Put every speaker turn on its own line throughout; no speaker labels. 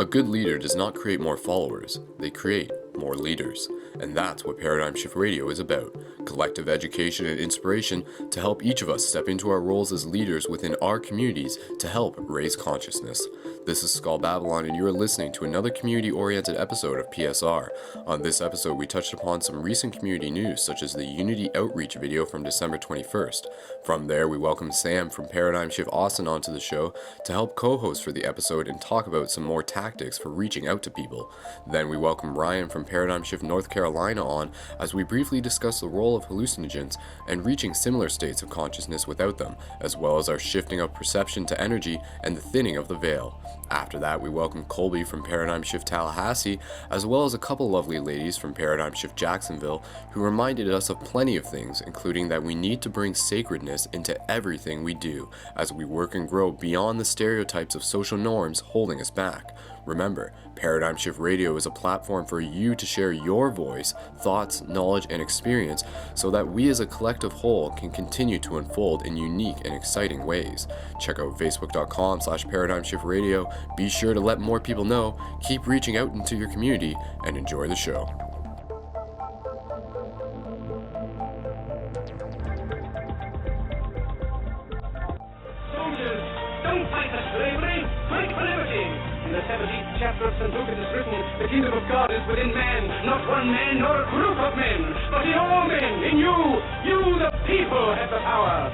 A good leader does not create more followers, they create more leaders. And that's what Paradigm Shift Radio is about. Collective education and inspiration to help each of us step into our roles as leaders within our communities to help raise consciousness. This is Skull Babylon, and you are listening to another community-oriented episode of PSR. On this episode, we touched upon some recent community news, such as the Unity Outreach video from December 21st. From there, we welcome Sam from Paradigm Shift Austin onto the show to help co-host for the episode and talk about some more tactics for reaching out to people. Then we welcome Ryan from Paradigm Shift North Carolina on as we briefly discuss the role of hallucinogens and reaching similar states of consciousness without them, as well as our shifting of perception to energy and the thinning of the veil. After that, we welcome Colby from Paradigm Shift Tallahassee, as well as a couple lovely ladies from Paradigm Shift Jacksonville who reminded us of plenty of things, including that we need to bring sacredness into everything we do as we work and grow beyond the stereotypes of social norms holding us back. Remember, Paradigm Shift Radio is a platform for you to share your voice, thoughts, knowledge, and experience so that we as a collective whole can continue to unfold in unique and exciting ways. Check out facebook.com/Paradigm Shift Radio. Be sure to let more people know, keep reaching out into your community, and enjoy the show.
Chapter of St. Luke it is written, the kingdom of God is within man, not one man nor a group of men, but in all men, in you the people have the power.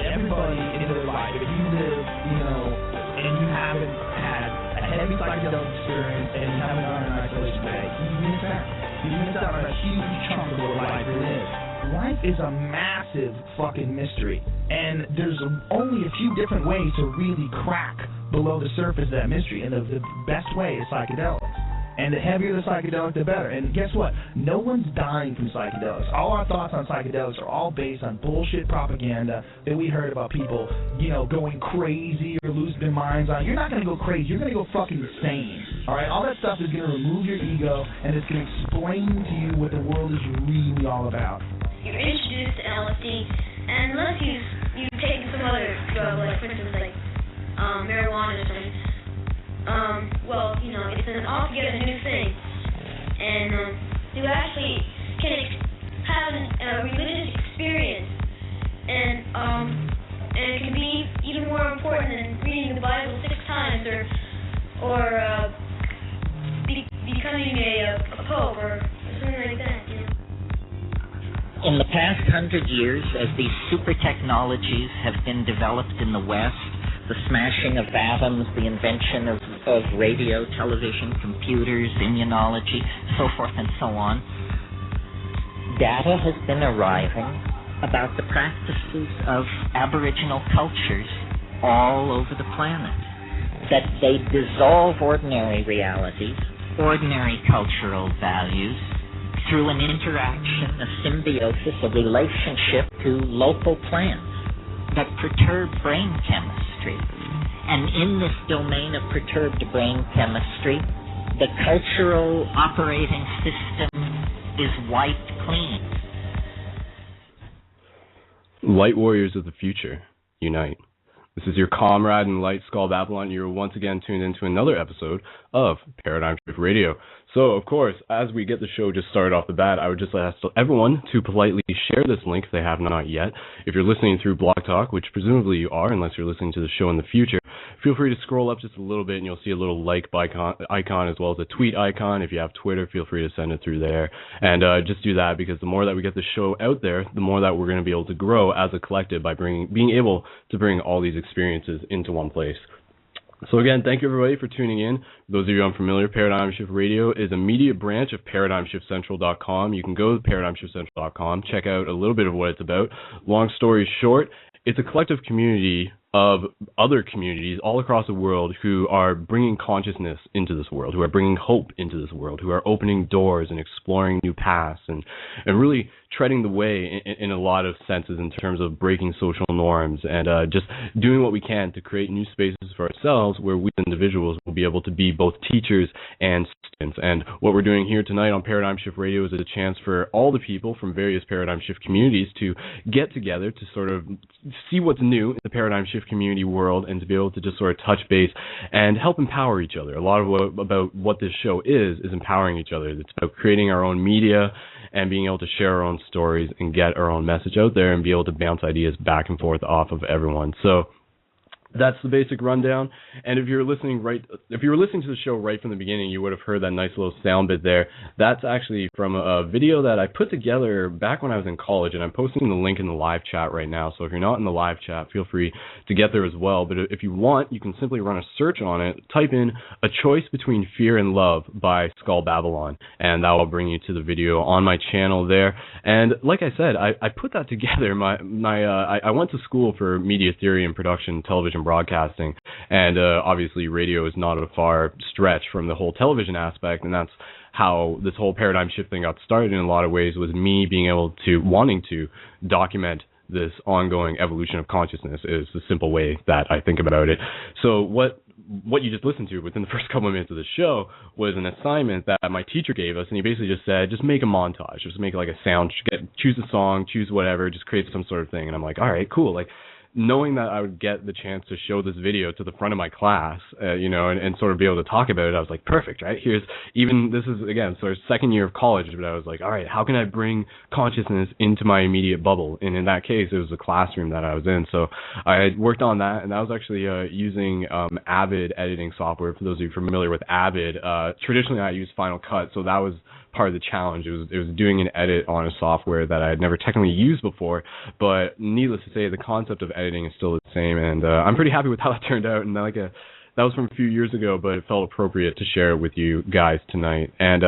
Everybody in their life, if you live, and you haven't had a heavy psychedelic experience and you haven't gone in isolation today, you miss out. You miss out on a huge chunk of what life really is. Life is a massive fucking mystery, and there's only a few different ways to really crack below the surface of that mystery, and the best way is psychedelics. And the heavier the psychedelic, the better. And guess what? No one's dying from psychedelics. All our thoughts on psychedelics are all based on bullshit propaganda that we heard about people, going crazy or losing their minds on. You're not going to go crazy. You're going to go fucking insane. All right? All that stuff is going to remove your ego, and it's going to explain to you what the world is really all about.
You're introduced to LSD, and unless you've taken some other drug, like, for instance, marijuana or something, it's an altogether new thing. And you actually can have a religious experience, and it can be even more important than reading the Bible 6 times or becoming a pope or something like that.
In the past 100 years, as these super technologies have been developed in the West, the smashing of atoms, the invention of radio, television, computers, immunology, so forth and so on, data has been arriving about the practices of Aboriginal cultures all over the planet, that they dissolve ordinary realities, ordinary cultural values, through an interaction, a symbiosis, a relationship to local plants that perturb brain chemistry. And in this domain of perturbed brain chemistry, the cultural operating system is wiped clean.
Light warriors of the future, unite. This is your comrade in light, Skull Babylon. You're once again tuned into another episode of Paradigm Shift Radio. So, of course, as we get the show just started off the bat, I would just ask everyone to politely share this link if they have not yet. If you're listening through Blog Talk, which presumably you are, unless you're listening to the show in the future, feel free to scroll up just a little bit and you'll see a little like icon as well as a tweet icon. If you have Twitter, feel free to send it through there. And just do that, because the more that we get the show out there, the more that we're going to be able to grow as a collective by being able to bring all these experiences into one place. So again, thank you everybody for tuning in. For those of you unfamiliar, Paradigm Shift Radio is a media branch of ParadigmShiftCentral.com. You can go to ParadigmShiftCentral.com, check out a little bit of what it's about. Long story short, it's a collective community of other communities all across the world who are bringing consciousness into this world, who are bringing hope into this world, who are opening doors and exploring new paths and really treading the way in a lot of senses in terms of breaking social norms and just doing what we can to create new spaces for ourselves where we individuals will be able to be both teachers and students. And what we're doing here tonight on Paradigm Shift Radio is a chance for all the people from various Paradigm Shift communities to get together to sort of see what's new in the Paradigm Shift shift community world and to be able to just sort of touch base and help empower each other. A lot of about what this show is empowering each other. It's about creating our own media and being able to share our own stories and get our own message out there and be able to bounce ideas back and forth off of everyone. So that's the basic rundown. And if you were listening to the show right from the beginning, you would have heard that nice little sound bit there. That's actually from a video that I put together back when I was in college, and I'm posting the link in the live chat right now. So if you're not in the live chat, feel free to get there as well. But if you want, you can simply run a search on it, type in A Choice Between Fear and Love by Skull Babylon, and that will bring you to the video on my channel there. And like I said, I put that together. I went to school for media theory and production, television broadcasting, and obviously radio is not a far stretch from the whole television aspect, and that's how this whole paradigm shift thing got started in a lot of ways, was me wanting to document this ongoing evolution of consciousness is the simple way that I think about it. So what you just listened to within the first couple of minutes of the show was an assignment that my teacher gave us, and he basically just said, just make a montage, just make like a sound, choose a song, choose whatever, just create some sort of thing. And I'm like, all right, cool. Like, knowing that I would get the chance to show this video to the front of my class, and sort of be able to talk about it, I was like, perfect, right? This is, again, sort of second year of college, but I was like, all right, how can I bring consciousness into my immediate bubble? And in that case, it was the classroom that I was in. So I worked on that, and that was actually using Avid editing software. For those of you familiar with Avid, traditionally I use Final Cut, so that was part of the challenge. It was doing an edit on a software that I had never technically used before, but needless to say, the concept of editing is still the same, and I'm pretty happy with how it turned out. And that was from a few years ago, but it felt appropriate to share it with you guys tonight. And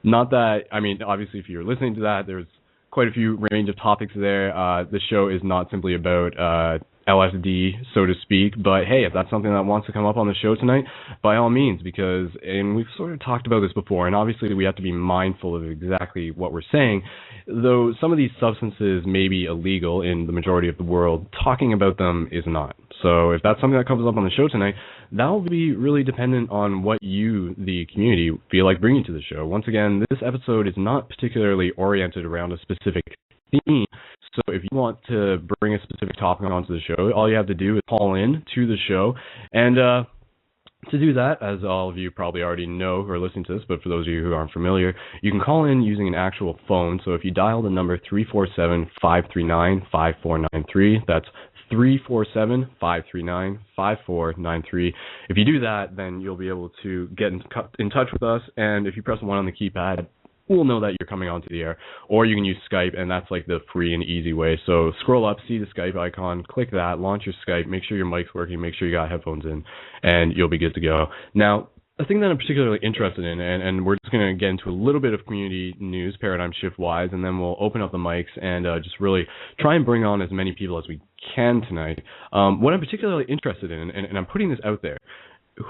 not that, I mean, obviously if you're listening to that, there's quite a few range of topics there. The show is not simply about LSD, so to speak, but hey, if that's something that wants to come up on the show tonight, by all means, and we've sort of talked about this before, and obviously we have to be mindful of exactly what we're saying. Though some of these substances may be illegal in the majority of the world, talking about them is not. So if that's something that comes up on the show tonight, that will be really dependent on what you, the community, feel like bringing to the show. Once again, this episode is not particularly oriented around a specific theme. So if you want to bring a specific topic onto the show, all you have to do is call in to the show. And to do that, as all of you probably already know who are listening to this, but for those of you who aren't familiar, you can call in using an actual phone. So if you dial the number 347-539-5493, that's 347-539-5493. If you do that, then you'll be able to get in touch with us. And if you press 1 on the keypad, we'll know that you're coming onto the air. Or you can use Skype, and that's like the free and easy way. So scroll up, see the Skype icon, click that, launch your Skype, make sure your mic's working, make sure you got headphones in, and you'll be good to go. Now, a thing that I'm particularly interested in, and we're just going to get into a little bit of community news, paradigm shift-wise, and then we'll open up the mics and just really try and bring on as many people as we can tonight. What I'm particularly interested in, and I'm putting this out there,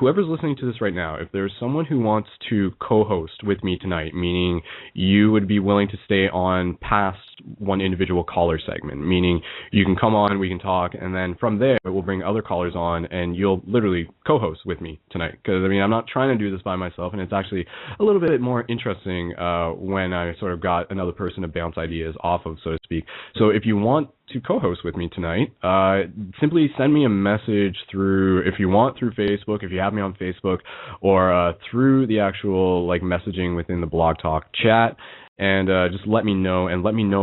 whoever's listening to this right now, if there's someone who wants to co-host with me tonight, meaning you would be willing to stay on past one individual caller segment, meaning you can come on, we can talk, and then from there we'll bring other callers on and you'll literally co-host with me tonight. Because, I mean, I'm not trying to do this by myself, and it's actually a little bit more interesting when I sort of got another person to bounce ideas off of, so to speak. So if you want to co-host with me tonight, simply send me a message through Facebook, if you have me on Facebook, or through the actual messaging within the Blog Talk chat, and just let me know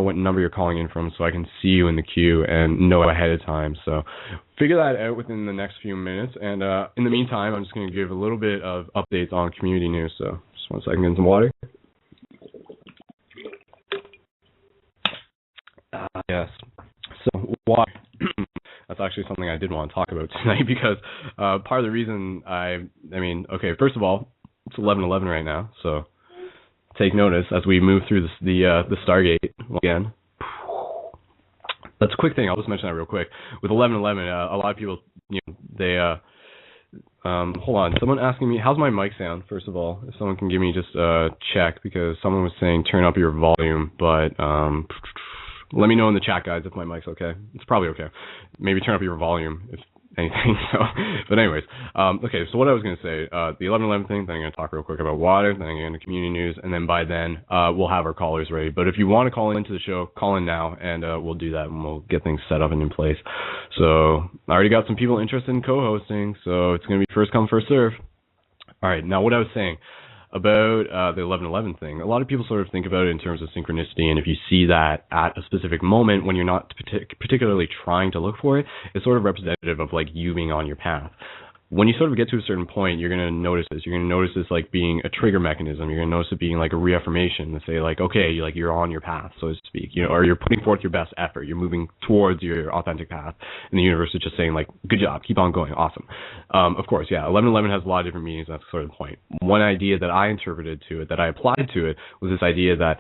what number you're calling in from so I can see you in the queue and know ahead of time. So figure that out within the next few minutes, and in the meantime, I'm just going to give a little bit of updates on community news. So just 1 second, get some water. Yes. So why? That's actually something I did want to talk about tonight because part of the reason first of all, it's 11:11 right now, so take notice as we move through the Stargate again. That's a quick thing. I'll just mention that real quick. With 11:11, a lot of people, they hold on. Someone asking me, how's my mic sound? First of all, if someone can give me just a check, because someone was saying turn up your volume, but let me know in the chat, guys, if my mic's okay. It's probably okay. Maybe turn up your volume anything. So, but anyways, okay. So what I was going to say, the 11/11 thing. Then I'm going to talk real quick about water. Then I'm going to community news, and then by then we'll have our callers ready. But if you want to call into the show, call in now, and we'll do that, and we'll get things set up and in place. So I already got some people interested in co-hosting, so it's going to be first come, first serve. All right. Now, what I was saying about the 11/11 thing, a lot of people sort of think about it in terms of synchronicity, and if you see that at a specific moment when you're not particularly trying to look for it, it's sort of representative of like you being on your path. When you sort of get to a certain point, you're going to notice this. You're going to notice this like being a trigger mechanism. You're going to notice it being like a reaffirmation to say like, okay, you're on your path, so to speak, or you're putting forth your best effort. You're moving towards your authentic path, and the universe is just saying like, good job, keep on going, awesome. Of course, yeah, 11/11 has a lot of different meanings. That's sort of the point. One idea that I interpreted to it, that I applied to it, was this idea that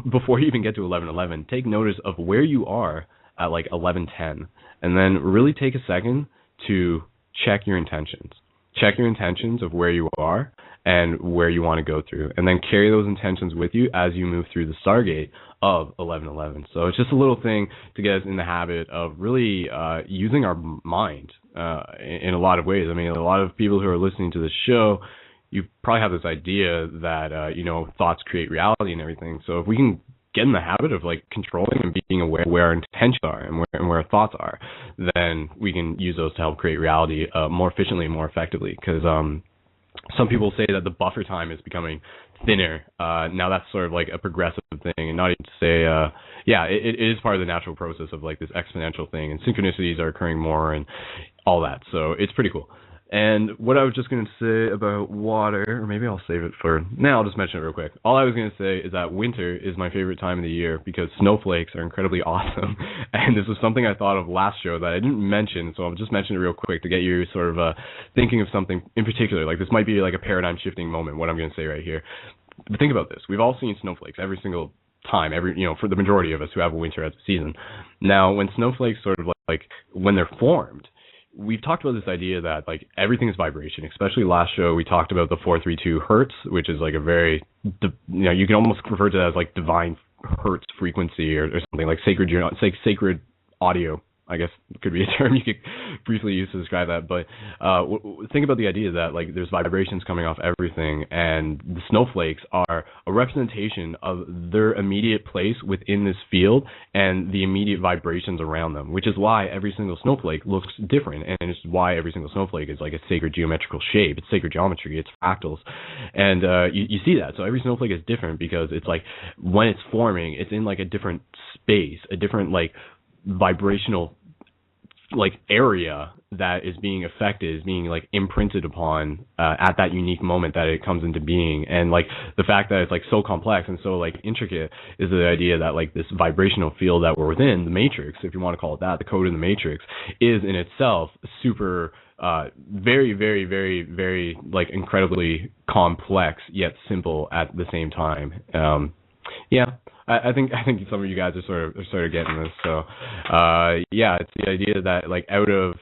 before you even get to 11/11, take notice of where you are at like 11:10, and then really take a second to check your intentions. Check your intentions of where you are and where you want to go through, and then carry those intentions with you as you move through the Stargate of 11/11. So it's just a little thing to get us in the habit of really using our mind in a lot of ways. I mean, a lot of people who are listening to this show, you probably have this idea that, thoughts create reality and everything. So if we can get in the habit of like controlling and being aware of where our intentions are and where our thoughts are, then we can use those to help create reality more efficiently and more effectively. Because some people say that the buffer time is becoming thinner. Now that's sort of like a progressive thing, and not even to say, it is part of the natural process of like this exponential thing, and synchronicities are occurring more and all that. So it's pretty cool. And what I was just going to say about water, or maybe I'll save it for now, I'll just mention it real quick. All I was going to say is that winter is my favorite time of the year because snowflakes are incredibly awesome. And this was something I thought of last show that I didn't mention, so I'll just mention it real quick to get you sort of thinking of something in particular. Like this might be like a paradigm shifting moment, what I'm going to say right here. But think about this. We've all seen snowflakes every single time, for the majority of us who have a winter as a season. Now, when snowflakes sort of like when they're formed, we've talked about this idea that like everything is vibration. Especially last show, we talked about the 432 hertz, which is like a very, you can almost refer to that as like divine hertz frequency or something like sacred audio. I guess could be a term you could briefly use to describe that. But think about the idea that like there's vibrations coming off everything, and the snowflakes are a representation of their immediate place within this field and the immediate vibrations around them, which is why every single snowflake looks different, and it's why every single snowflake is like a sacred geometrical shape. It's sacred geometry. It's fractals, and you see that. So every snowflake is different because it's like when it's forming, it's in like a different space, a different like vibrational like area that is being affected, is being like imprinted upon at that unique moment that it comes into being. And like the fact that it's like so complex and so like intricate is the idea that like this vibrational field that we're within, the matrix, if you want to call it that, the code in the matrix, is in itself super very, very, very, very like incredibly complex yet simple at the same time. I think some of you guys are sort of getting this. So, it's the idea that like out of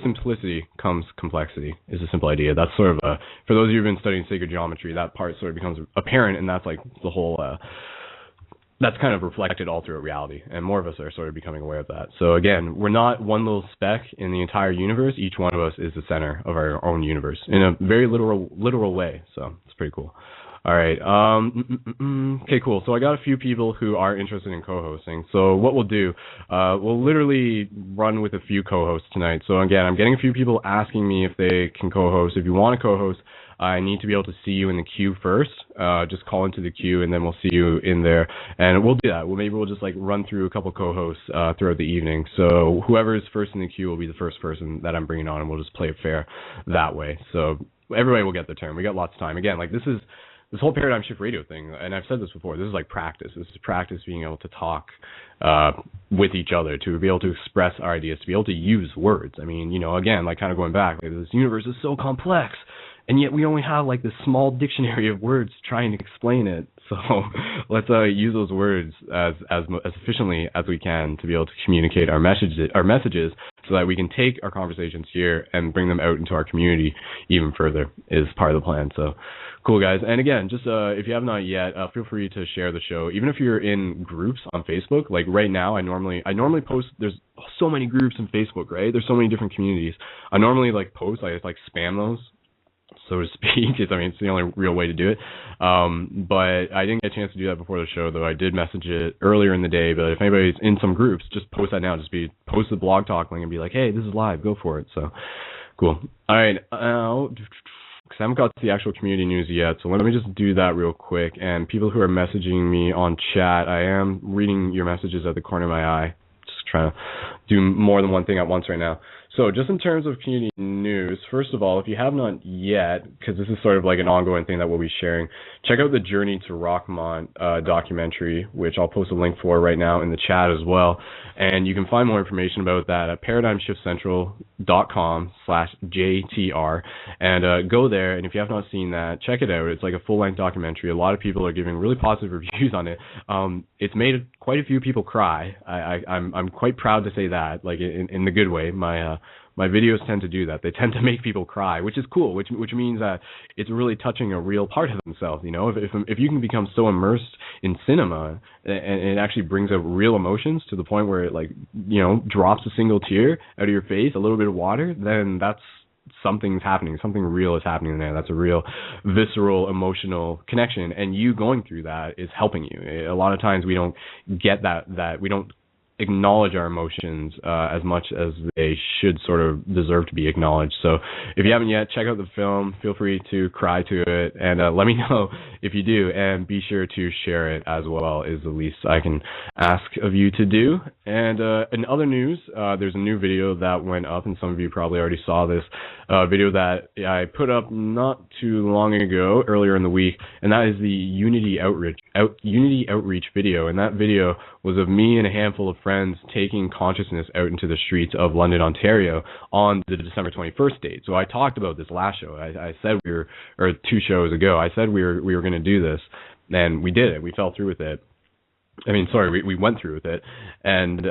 simplicity comes complexity is a simple idea. That's sort of for those of you who've been studying sacred geometry, that part sort of becomes apparent, and that's like the whole. That's kind of reflected all throughout reality, and more of us are sort of becoming aware of that. So again, we're not one little speck in the entire universe. Each one of us is the center of our own universe in a very literal way. So it's pretty cool. All right. Okay, cool. So I got a few people who are interested in co-hosting. So what we'll do, we'll literally run with a few co-hosts tonight. So again, I'm getting a few people asking me if they can co-host. If you want to co-host, I need to be able to see you in the queue first. Just call into the queue, and then we'll see you in there. And we'll do that. Maybe we'll just like run through a couple co-hosts throughout the evening. So whoever is first in the queue will be the first person that I'm bringing on, and we'll just play it fair that way. So everybody will get their turn. We got lots of time. Again, like this whole paradigm shift radio thing, and I've said this before, this is like practice. This is practice being able to talk with each other, to be able to express our ideas, to be able to use words. I mean, again, like kind of going back, like this universe is so complex, and yet we only have like this small dictionary of words trying to explain it. So let's use those words as efficiently as we can to be able to communicate our messages so that we can take our conversations here and bring them out into our community even further is part of the plan. So cool, guys. And again, just if you have not yet, feel free to share the show, even if you're in groups on Facebook. Like right now, I normally post. There's so many groups in Facebook, right? There's so many different communities. I normally post. I just spam those, so to speak. It's the only real way to do it. But I didn't get a chance to do that before the show, though I did message it earlier in the day. But if anybody's in some groups, just post that now. Post the blog talk link and be like, hey, this is live. Go for it. So cool. All right. Because I haven't got to the actual community news yet, so let me just do that real quick. And people who are messaging me on chat, I am reading your messages at the corner of my eye. Just trying to do more than one thing at once right now. So just in terms of community news, first of all, if you have not yet, because this is sort of an ongoing thing that we'll be sharing, check out the Journey to Rockmont documentary, which I'll post a link for right now in the chat as well. And you can find more information about that at paradigmshiftcentral.com/JTR. And go there, and if you have not seen that, check it out. It's a full-length documentary. A lot of people are giving really positive reviews on it. It's made quite a few people cry. I'm quite proud to say that, in the good way. My videos tend to do that. They tend to make people cry, which is cool, which means that it's really touching a real part of themselves. If you can become so immersed in cinema and it actually brings out real emotions to the point where it drops a single tear out of your face, a little bit of water, then that's something's happening. Something real is happening there. That's a real visceral, emotional connection, and you going through that is helping you. A lot of times we don't get that we don't acknowledge our emotions as much as they should sort of deserve to be acknowledged. So if you haven't yet, check out the film. Feel free to cry to it, and let me know if you do, and be sure to share it as well, is the least I can ask of you to do. And in other news, there's a new video that went up, and some of you probably already saw this video that I put up not too long ago, earlier in the week, and that is the Unity Outreach video. And that video was of me and a handful of friends taking consciousness out into the streets of London, Ontario on the December 21st date. So I talked about this last show. I said or 2 shows ago, I said we were going to do this, and we did it. We fell through with it. We went through with it, and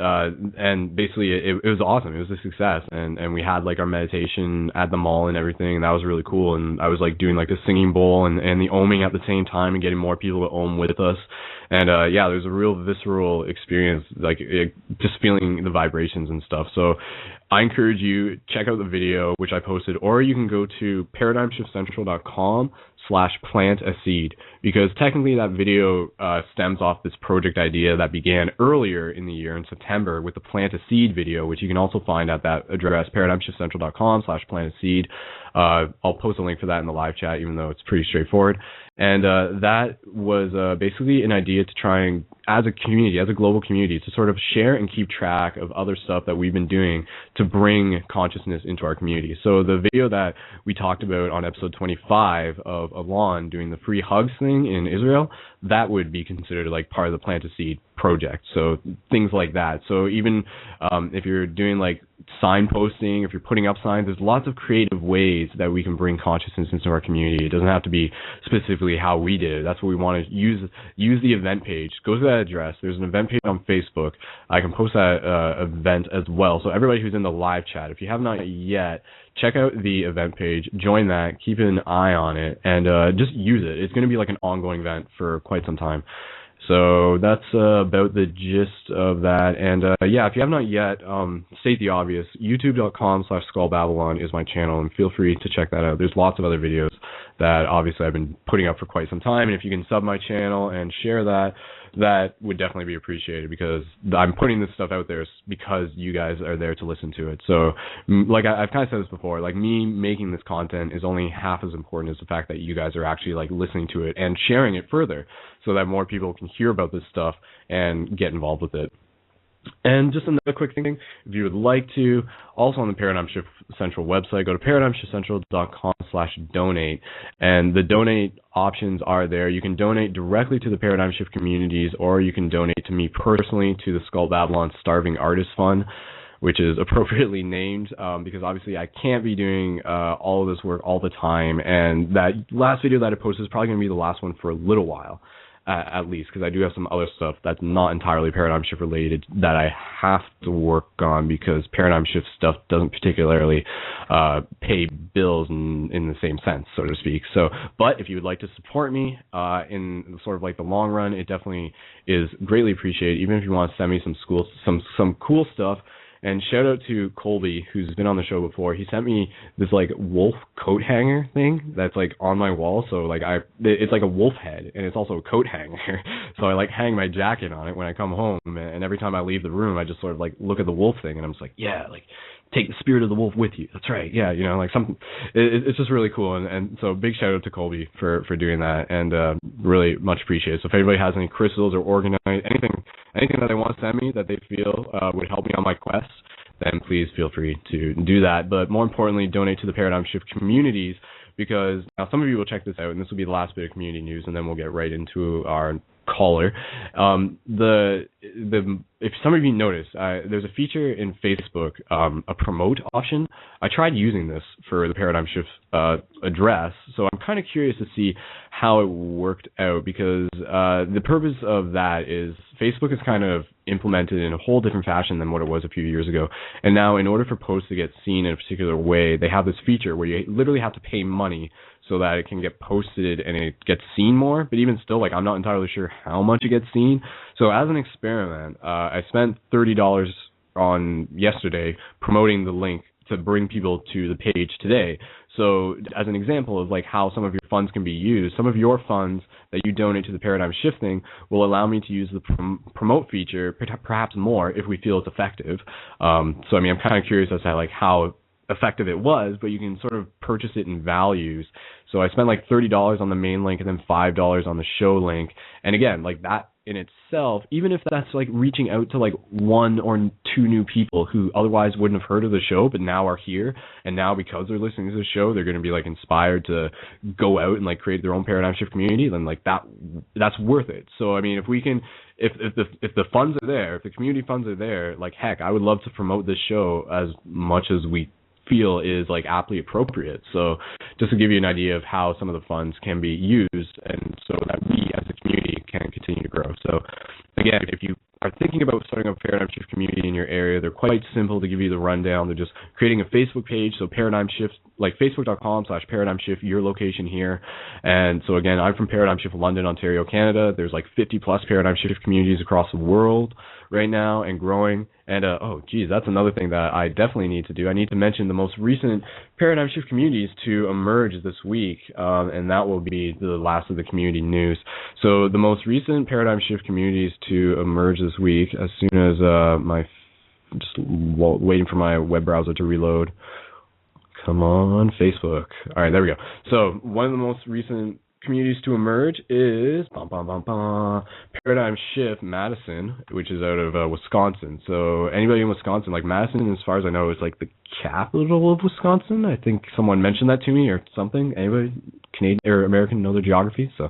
basically it was awesome. It was a success, and we had our meditation at the mall and everything, and that was really cool. And I was doing the singing bowl and the oming at the same time, and getting more people to om with us. And there was a real visceral experience, just feeling the vibrations and stuff. So I encourage you, check out the video which I posted, or you can go to paradigmshiftcentral.com/plant a seed, because technically that video stems off this project idea that began earlier in the year in September with the Plant a Seed video, which you can also find at that address, paradigmshiftcentral.com/plant a seed. I'll post a link for that in the live chat, even though it's pretty straightforward. And that was basically an idea to try and, as a community, as a global community, to sort of share and keep track of other stuff that we've been doing to bring consciousness into our community. So the video that we talked about on episode 25 of Alon doing the free hugs thing in Israel, that would be considered part of the Plant a Seed project. So things like that. So even if you're doing signposting, if you're putting up signs, there's lots of creative ways that we can bring consciousness into our community. It doesn't have to be specifically how we did it. That's what we want to use the event page. Go to that address. There's an event page on Facebook. I can post that event as well. So everybody who's in the live chat, if you have not yet, check out the event page, join that, keep an eye on it, and just use it. It's going to be an ongoing event for quite some time. So that's about the gist of that. And if you have not yet, state the obvious, youtube.com/skullbabylon is my channel, and feel free to check that out. There's lots of other videos that obviously I've been putting up for quite some time, and if you can sub my channel and share that, that would definitely be appreciated, because I'm putting this stuff out there because you guys are there to listen to it. So I've kind of said this before, me making this content is only half as important as the fact that you guys are actually listening to it and sharing it further, so that more people can hear about this stuff and get involved with it. And just another quick thing, if you would like to, also on the Paradigm Shift Central website, go to paradigmshiftcentral.com/donate, and the donate options are there. You can donate directly to the Paradigm Shift communities, or you can donate to me personally to the Skull Babylon Starving Artist Fund, which is appropriately named, because obviously I can't be doing all of this work all the time, and that last video that I posted is probably going to be the last one for a little while. at least, because I do have some other stuff that's not entirely paradigm shift related that I have to work on, because paradigm shift stuff doesn't particularly pay bills in the same sense, so to speak. So, but if you would like to support me in sort of like the long run, it definitely is greatly appreciated. Even if you want to send me some cool stuff. And shout out to Colby, who's been on the show before. He sent me this like wolf coat hanger thing that's like on my wall. So like it's like a wolf head, and it's also a coat hanger. So I like hang my jacket on it when I come home, and every time I leave the room, I just sort of like look at the wolf thing, and I'm just like, yeah, like take the spirit of the wolf with you. That's right. Yeah, you know, like something. It's just really cool, and so big shout out to Colby for doing that, and really much appreciated. So if anybody has any crystals or organized anything that they want to send me that they feel would help me on my quest, then please feel free to do that. But more importantly, donate to the Paradigm Shift communities, because now some of you will check this out, and this will be the last bit of community news, and then we'll get right into our caller. If some of you noticed, there's a feature in Facebook, a promote option. I tried using this for the Paradigm Shift address, so I'm kind of curious to see how it worked out, because the purpose of that is Facebook is kind of implemented in a whole different fashion than what it was a few years ago. And now in order for posts to get seen in a particular way, they have this feature where you literally have to pay money so that it can get posted and it gets seen more. But even still, like, I'm not entirely sure how much it gets seen. So as an experiment, I spent $30 on yesterday promoting the link to bring people to the page today. So as an example of like how some of your funds can be used, some of your funds that you donate to the Paradigm Shift thing will allow me to use the promote feature perhaps more if we feel it's effective. So I mean, I'm kind of curious as to like how effective it was, but you can sort of purchase it in values. So I spent like $30 on the main link and then $5 on the show link. And again, like that in itself, even if that's like reaching out to like one or two new people who otherwise wouldn't have heard of the show but now are here, and now because they're listening to the show they're going to be like inspired to go out and like create their own Paradigm Shift community, then like that's worth it. So I mean, if we can, if the funds are there, if the community funds are there, like heck, I would love to promote this show as much as we feel is like aptly appropriate. So just to give you an idea of how some of the funds can be used, and so that we as a community can continue to grow. So again, if you are thinking about starting a Paradigm Shift community in your area, they're quite simple to give you the rundown. They're just creating a Facebook page, so Paradigm Shift, like facebook.com/Paradigm Shift, your location here. And so again, I'm from Paradigm Shift London, Ontario, Canada. There's like 50 plus Paradigm Shift communities across the world right now and growing. And oh geez, that's another thing that I definitely need to do. I need to mention the most recent Paradigm Shift communities to emerge this week, and that will be the last of the community news. So the most recent Paradigm Shift communities to emerge this week, as soon as just waiting for my web browser to reload. Come on, Facebook. All right, there we go. So one of the most recent communities to emerge is Paradigm Shift Madison, which is out of Wisconsin. So anybody in Wisconsin, like Madison, as far as I know, is like the capital of Wisconsin. I think someone mentioned that to me or something. Anybody Canadian or American know their geography? So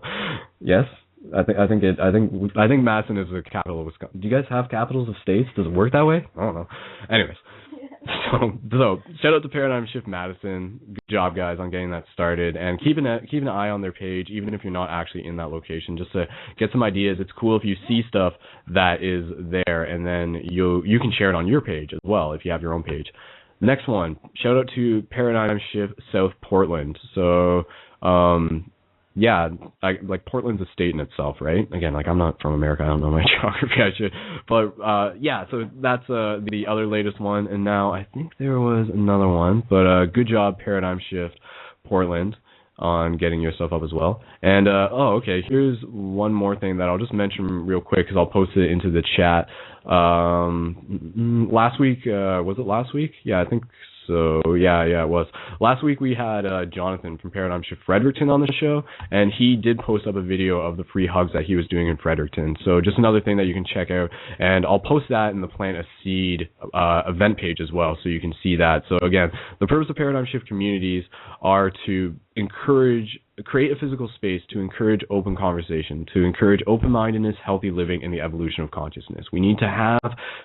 yes, I think Madison is the capital of Wisconsin. Do you guys have capitals of states? Does it work that way? I don't know. Anyways. So shout out to Paradigm Shift Madison. Good job, guys, on getting that started, and keep an eye on their page, even if you're not actually in that location, just to get some ideas. It's cool if you see stuff that is there, and then you can share it on your page as well if you have your own page. Next one, shout out to Paradigm Shift South Portland. So yeah, like Portland's a state in itself, right? Again, like I'm not from America, I don't know my geography, I should. But yeah, so that's the other latest one. And now I think there was another one, but good job, Paradigm Shift Portland, on getting your stuff up as well. And okay, here's one more thing that I'll just mention real quick because I'll post it into the chat. Last week, was it last week? Yeah, I think so. Yeah, it was. Last week we had Jonathan from Paradigm Shift Fredericton on the show, and he did post up a video of the free hugs that he was doing in Fredericton. So just another thing that you can check out, and I'll post that in the Plant a Seed event page as well, so you can see that. So again, the purpose of Paradigm Shift communities are to create a physical space to encourage open conversation, to encourage open-mindedness, healthy living, and the evolution of consciousness. We need to have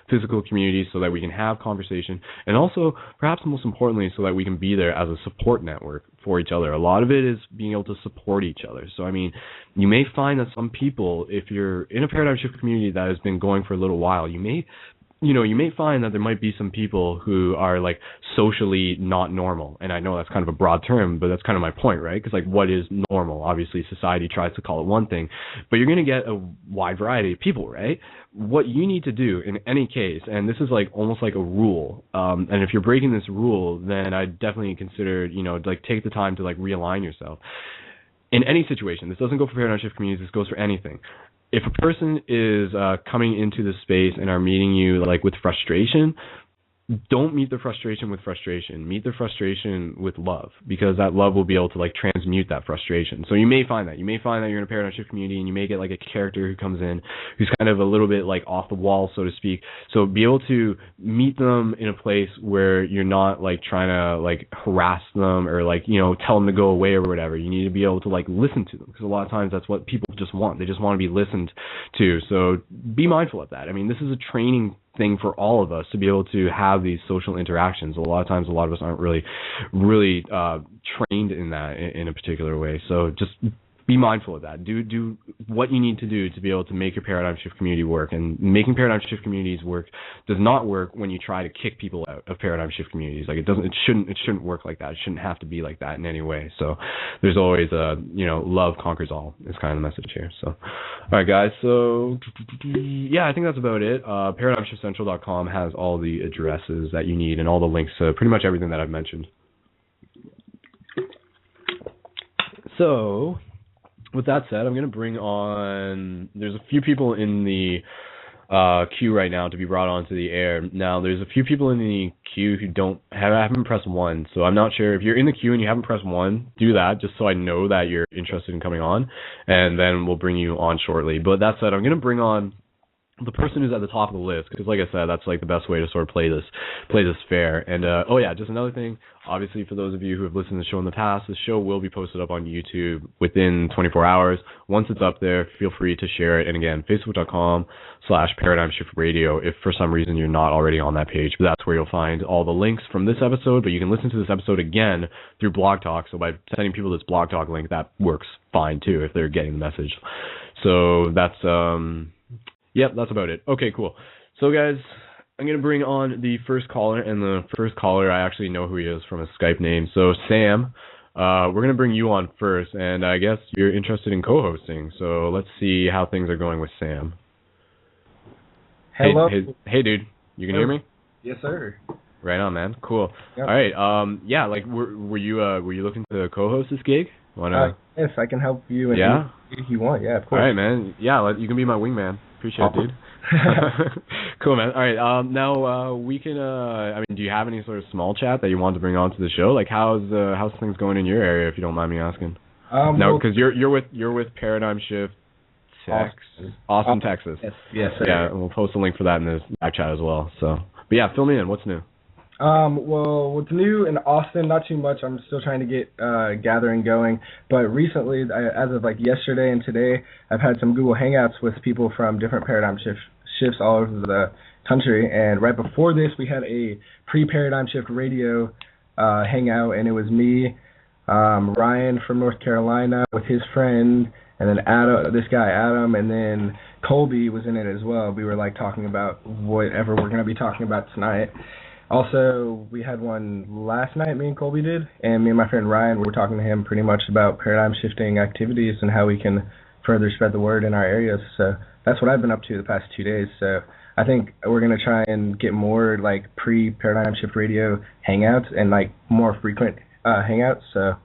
physical communities so that we can have conversation, and also, perhaps most importantly, so that we can be there as a support network for each other. A lot of it is being able to support each other. So, I mean, you may find that some people, if you're in a paradigm shift community that has been going for a little while, you may find that there might be some people who are like socially not normal. And I know that's kind of a broad term, but that's kind of my point, right? Because like, what is normal? Obviously, society tries to call it one thing, but you're going to get a wide variety of people, right? What you need to do in any case, and this is like almost like a rule, and if you're breaking this rule, then I definitely consider, like take the time to like realign yourself. In any situation, this doesn't go for paradigm shift communities, this goes for anything. If a person is coming into the space and are meeting you like with frustration, don't meet their frustration with frustration. Meet their frustration with love, because that love will be able to like transmute that frustration. So you may find that you're in a paradigm shift community, and you may get like a character who comes in who's kind of a little bit like off the wall, so to speak. So be able to meet them in a place where you're not like trying to like harass them or like, tell them to go away or whatever. You need to be able to like listen to them, because a lot of times that's what people just want. They just want to be listened to. So be mindful of that. I mean, this is a training thing for all of us to be able to have these social interactions. A lot of times, a lot of us aren't really trained in that in a particular way. So just be mindful of that. Do what you need to do to be able to make your paradigm shift community work. And making paradigm shift communities work does not work when you try to kick people out of paradigm shift communities. Like it shouldn't work like that. It shouldn't have to be like that in any way. So there's always love conquers all is kind of the message here. So, all right, guys. So yeah, I think that's about it. ParadigmShiftCentral.com has all the addresses that you need and all the links to pretty much everything that I've mentioned. So, with that said, I'm going to bring on, there's a few people in the queue right now to be brought onto the air. Now, there's a few people in the queue who haven't pressed 1, so I'm not sure. If you're in the queue and you haven't pressed 1, do that, just so I know that you're interested in coming on, and then we'll bring you on shortly. But that said, I'm going to bring on the person who's at the top of the list, because like I said, that's like the best way to sort of play this fair. And just another thing, obviously for those of you who have listened to the show in the past, the show will be posted up on YouTube within 24 hours. Once it's up there, feel free to share it. And again, facebook.com/ParadigmShiftRadio if for some reason you're not already on that page. But that's where you'll find all the links from this episode, but you can listen to this episode again through Blog Talk. So by sending people this Blog Talk link, that works fine too if they're getting the message. So that's yep, that's about it. Okay, cool. So, guys, I'm going to bring on the first caller, and the first caller, I actually know who he is from his Skype name. So, Sam, we're going to bring you on first, and I guess you're interested in co-hosting. So, let's see how things are going with Sam.
Hello.
Hey, dude. You can hear me?
Yes, sir.
Right on, man. Cool.
Yep.
All right. Were you looking to co-host this gig?
Yes, I can help you. If you want. Yeah, of course.
All right, man. Yeah, you can be my wingman. Appreciate it, dude. Cool, man. All right. Now we can. Do you have any sort of small chat that you want to bring onto the show? Like, how's things going in your area, if you don't mind me asking? No, because you're with Paradigm Shift, Austin, Texas.
Yes, sir.
Yeah, and we'll post a link for that in the live chat as well. So, but yeah, fill me in. What's new?
Well, what's new in Austin, not too much. I'm still trying to get gathering going. But recently, as of like yesterday and today, I've had some Google Hangouts with people from different paradigm shifts all over the country. And right before this, we had a pre-paradigm shift radio hangout, and it was me, Ryan from North Carolina with his friend, and then this guy Adam, and then Colby was in it as well. We were like talking about whatever we're going to be talking about tonight. Also, we had one last night, me and Colby did, and me and my friend Ryan, we were talking to him pretty much about paradigm shifting activities and how we can further spread the word in our areas. So that's what I've been up to the past 2 days. So I think we're going to try and get more like pre-paradigm shift radio hangouts and like more frequent hangouts. So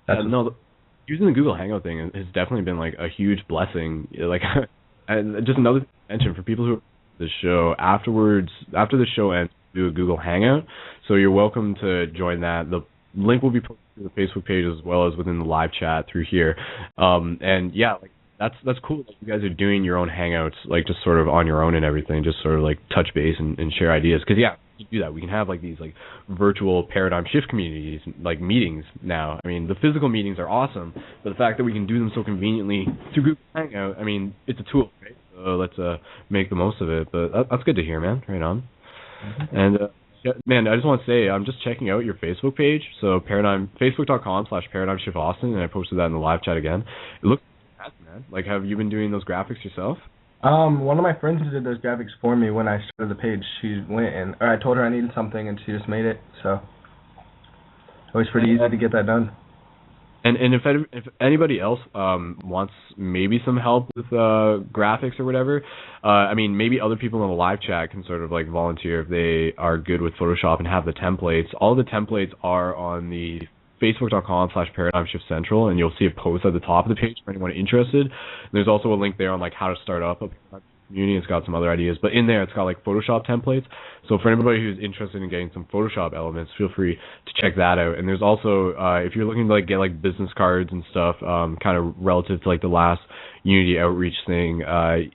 that's
using the Google Hangout thing has definitely been like a huge blessing. Like, and just another thing to mention for people who are the show after the show ends, do a Google Hangout, so you're welcome to join that. The link will be posted to the Facebook page as well as within the live chat through here. And yeah, like that's cool that you guys are doing your own Hangouts, like just sort of on your own and everything, just sort of like touch base and share ideas. Because yeah, can do that. We can have like these like virtual paradigm shift communities, like meetings now. I mean, the physical meetings are awesome, but the fact that we can do them so conveniently through Google Hangout, I mean, it's a tool, right? So let's make the most of it. But that's good to hear, man. Right on. And yeah, man, I just want to say I'm just checking out your Facebook page. So Facebook.com/ParadigmShiftAustin, and I posted that in the live chat again. It looks fantastic, man. Like, have you been doing those graphics yourself?
One of my friends who did those graphics for me when I started the page, she went and, or I told her I needed something and she just made it. So it was pretty easy to get that done.
And if anybody else wants maybe some help with graphics or whatever, I mean, maybe other people in the live chat can sort of like volunteer if they are good with Photoshop and have the templates. All the templates are on the Facebook.com/ParadigmShiftCentral, and you'll see a post at the top of the page for anyone interested. And there's also a link there on like how to start up a community. It's got some other ideas, but in there it's got like Photoshop templates. So for anybody who's interested in getting some Photoshop elements, feel free to check that out. And there's also if you're looking to like get like business cards and stuff, kind of relative to like the last Unity outreach thing,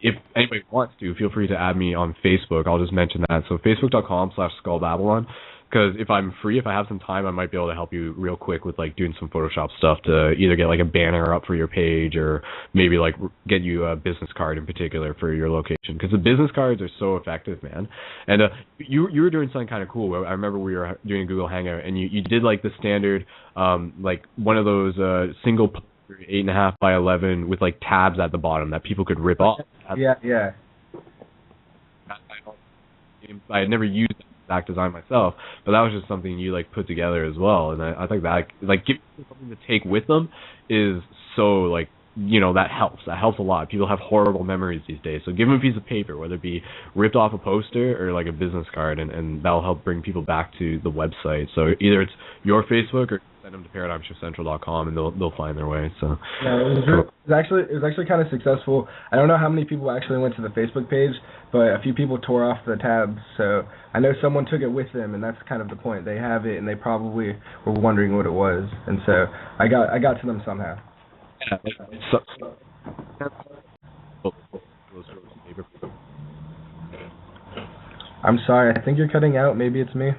if anybody wants to, feel free to add me on Facebook. I'll just mention that. So Facebook.com/SkullBabylon. Because if I'm free, if I have some time, I might be able to help you real quick with like doing some Photoshop stuff to either get like a banner up for your page or maybe like get you a business card in particular for your location. Because the business cards are so effective, man. And you were doing something kind of cool. I remember we were doing a Google Hangout and you did like the standard like one of those single 8.5 by 11 with like tabs at the bottom that people could rip off.
Yeah.
I had never used that design myself, but that was just something you like put together as well, and I think that like giving people something to take with them is so like, you know, that helps a lot. People have horrible memories these days, so give them a piece of paper, whether it be ripped off a poster or like a business card, and that'll help bring people back to the website. So either it's your Facebook or send them to ParadigmShiftCentral.com and they'll find their way. So
yeah, it was actually kind of successful. I don't know how many people actually went to the Facebook page, but a few people tore off the tabs. So I know someone took it with them, and that's kind of the point. They have it, and they probably were wondering what it was, and so I got to them somehow. I'm sorry, I think you're cutting out. Maybe it's me.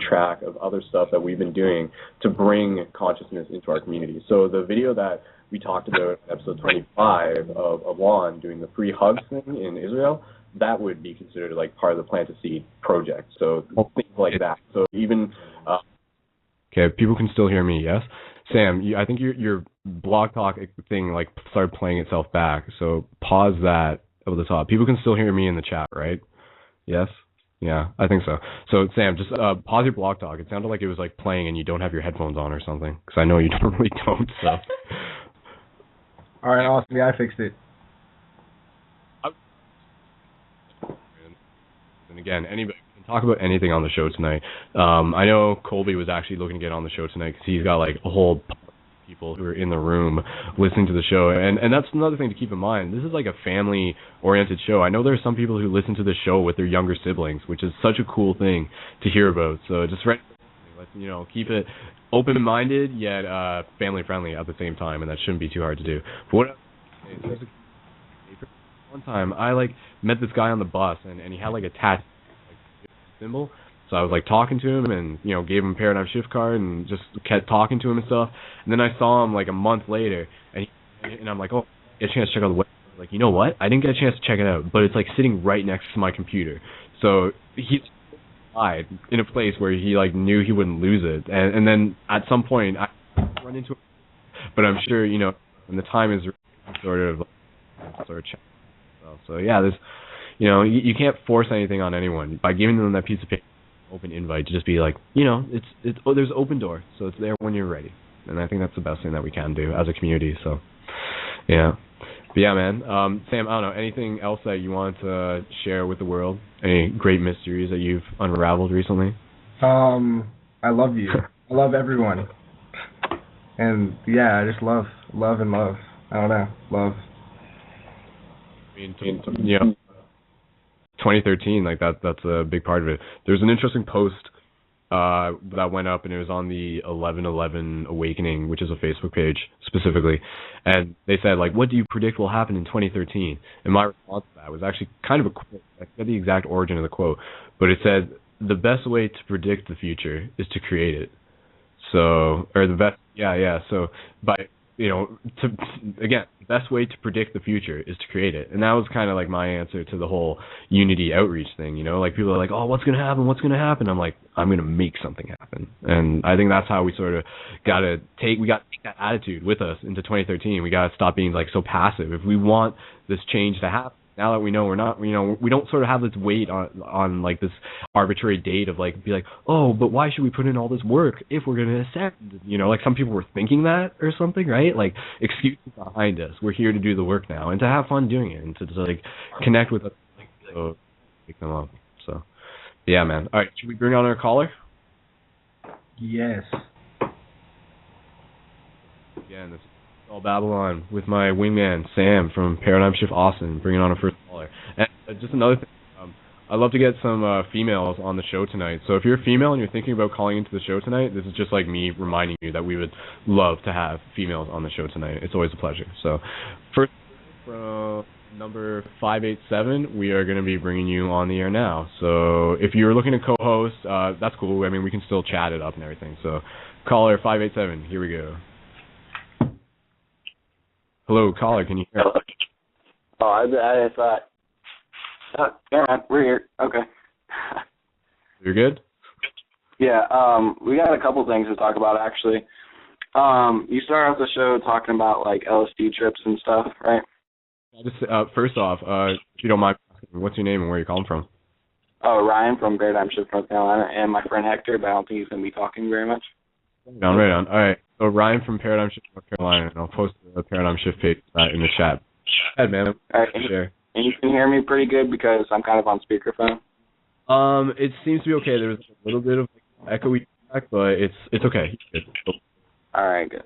Track of other stuff that we've been doing to bring consciousness into our community. So the video that we talked about in episode 25 of Juan doing the free hugs thing in Israel, that would be considered like part of the Plant a Seed project. So things like that. So even okay, people can still hear me, yes? Sam, I think your Blog Talk thing like started playing itself back. So pause that over the top. People can still hear me in the chat, right? Yes? Yeah, I think so. So Sam, just pause your Blog Talk. It sounded like it was like playing and you don't have your headphones on or something, because I know you normally don't. So.
All right, awesome. Yeah, I fixed it.
And again, anybody can talk about anything on the show tonight. I know Colby was actually looking to get on the show tonight because he's got like a whole people who are in the room listening to the show, and that's another thing to keep in mind. This is like a family-oriented show. I know there are some people who listen to the show with their younger siblings, which is such a cool thing to hear about. So just let's keep it open-minded yet family-friendly at the same time, and that shouldn't be too hard to do. But one time I like met this guy on the bus, and he had like a tattoo symbol. So I was like talking to him and, you know, gave him a Paradigm Shift card and just kept talking to him and stuff. And then I saw him like a month later, and I'm like, oh, get a chance to check out the website. Like, you know what? I didn't get a chance to check it out, but it's like sitting right next to my computer. So he died in a place where he like knew he wouldn't lose it. And then at some point I run into it, but I'm sure, you know, when the time is sort of check. So yeah, there's, you know, you can't force anything on anyone by giving them that piece of paper. Open invite to just be like, you know, there's open door, so it's there when you're ready, and I think that's the best thing that we can do as a community. So yeah, but yeah, man. Sam, I don't know, anything else that you want to share with the world? Any great mysteries that you've unraveled recently?
I love you. I love everyone, and yeah, I just love. I don't know, love.
I mean, you know, 2013, like that's a big part of it. There's an interesting post that went up, and it was on the 11/11 Awakening, which is a Facebook page specifically, and they said, like, what do you predict will happen in 2013? And my response to that was actually kind of a quote. I forget the exact origin of the quote, but it said, the best way to predict the future is to create it. So, or the best, so by, again, the best way to predict the future is to create it. And that was kind of like my answer to the whole unity outreach thing, like people are like, oh, what's going to happen? I'm like, I'm going to make something happen. And I think that's how we sort of we got to take that attitude with us into 2013. We got to stop being like so passive. If we want this change to happen, now that we know we're not, we don't sort of have this weight on like this arbitrary date of like, be like, oh, but why should we put in all this work if we're going to ascend? Like some people were thinking that or something, right? Like excuses behind us. We're here to do the work now and to have fun doing it and to like connect with us, so pick them up. So, yeah, man. All right, should we bring on our caller?
Yes.
Again, this is All Babylon with my wingman, Sam, from Paradigm Shift Austin, bringing on our first caller. And just another thing, I'd love to get some females on the show tonight. So if you're a female and you're thinking about calling into the show tonight, this is just like me reminding you that we would love to have females on the show tonight. It's always a pleasure. So first, from number 587, we are going to be bringing you on the air now. So if you're looking to co-host, that's cool. I mean, we can still chat it up and everything. So caller 587, here we go. Hello, caller, can you hear me?
Oh, I thought. Oh, yeah, we're here. Okay.
You're good?
Yeah, we got a couple things to talk about, actually. You started off the show talking about, like, LSD trips and stuff, right?
Just first off, if you don't mind, what's your name and where you're calling from?
Oh, Ryan from Paradigm Shift, North Carolina, and my friend Hector, but I don't think he's going to be talking very much.
Right on. All right. So Ryan from Paradigm Shift, North Carolina, and I'll post the Paradigm Shift page in the chat. Go ahead, man.
All right. And you can hear me pretty good because I'm kind of on speakerphone?
It seems to be okay. There's a little bit of echoey feedback, but it's okay.
All right, good.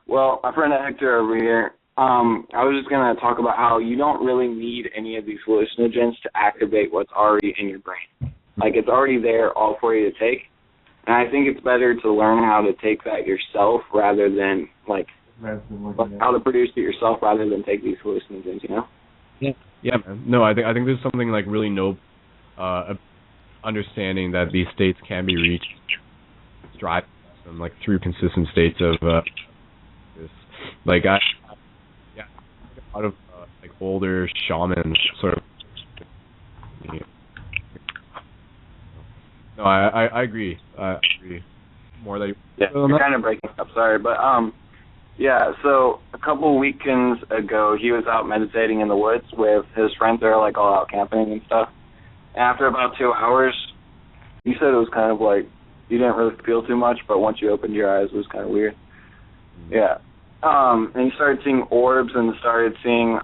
Well, my friend Hector over here, I was just going to talk about how you don't really need any of these hallucinogens to activate what's already in your brain. Like, it's already there all for you to take. And I think it's better to learn how to take that yourself rather than, like how to produce it yourself rather than take these hallucinogens,
Yeah, man. No, I think there's something like really noble understanding that these states can be reached, drive them like through consistent states of this. Like a lot of like older shamans sort of. No, I agree. I agree. More that
you're kind of breaking up. Sorry, but yeah. So a couple weekends ago, he was out meditating in the woods with his friends. They're like all out camping and stuff. And after about 2 hours, he said it was kind of like you didn't really feel too much, but once you opened your eyes, it was kind of weird. Yeah. And he started seeing orbs and started seeing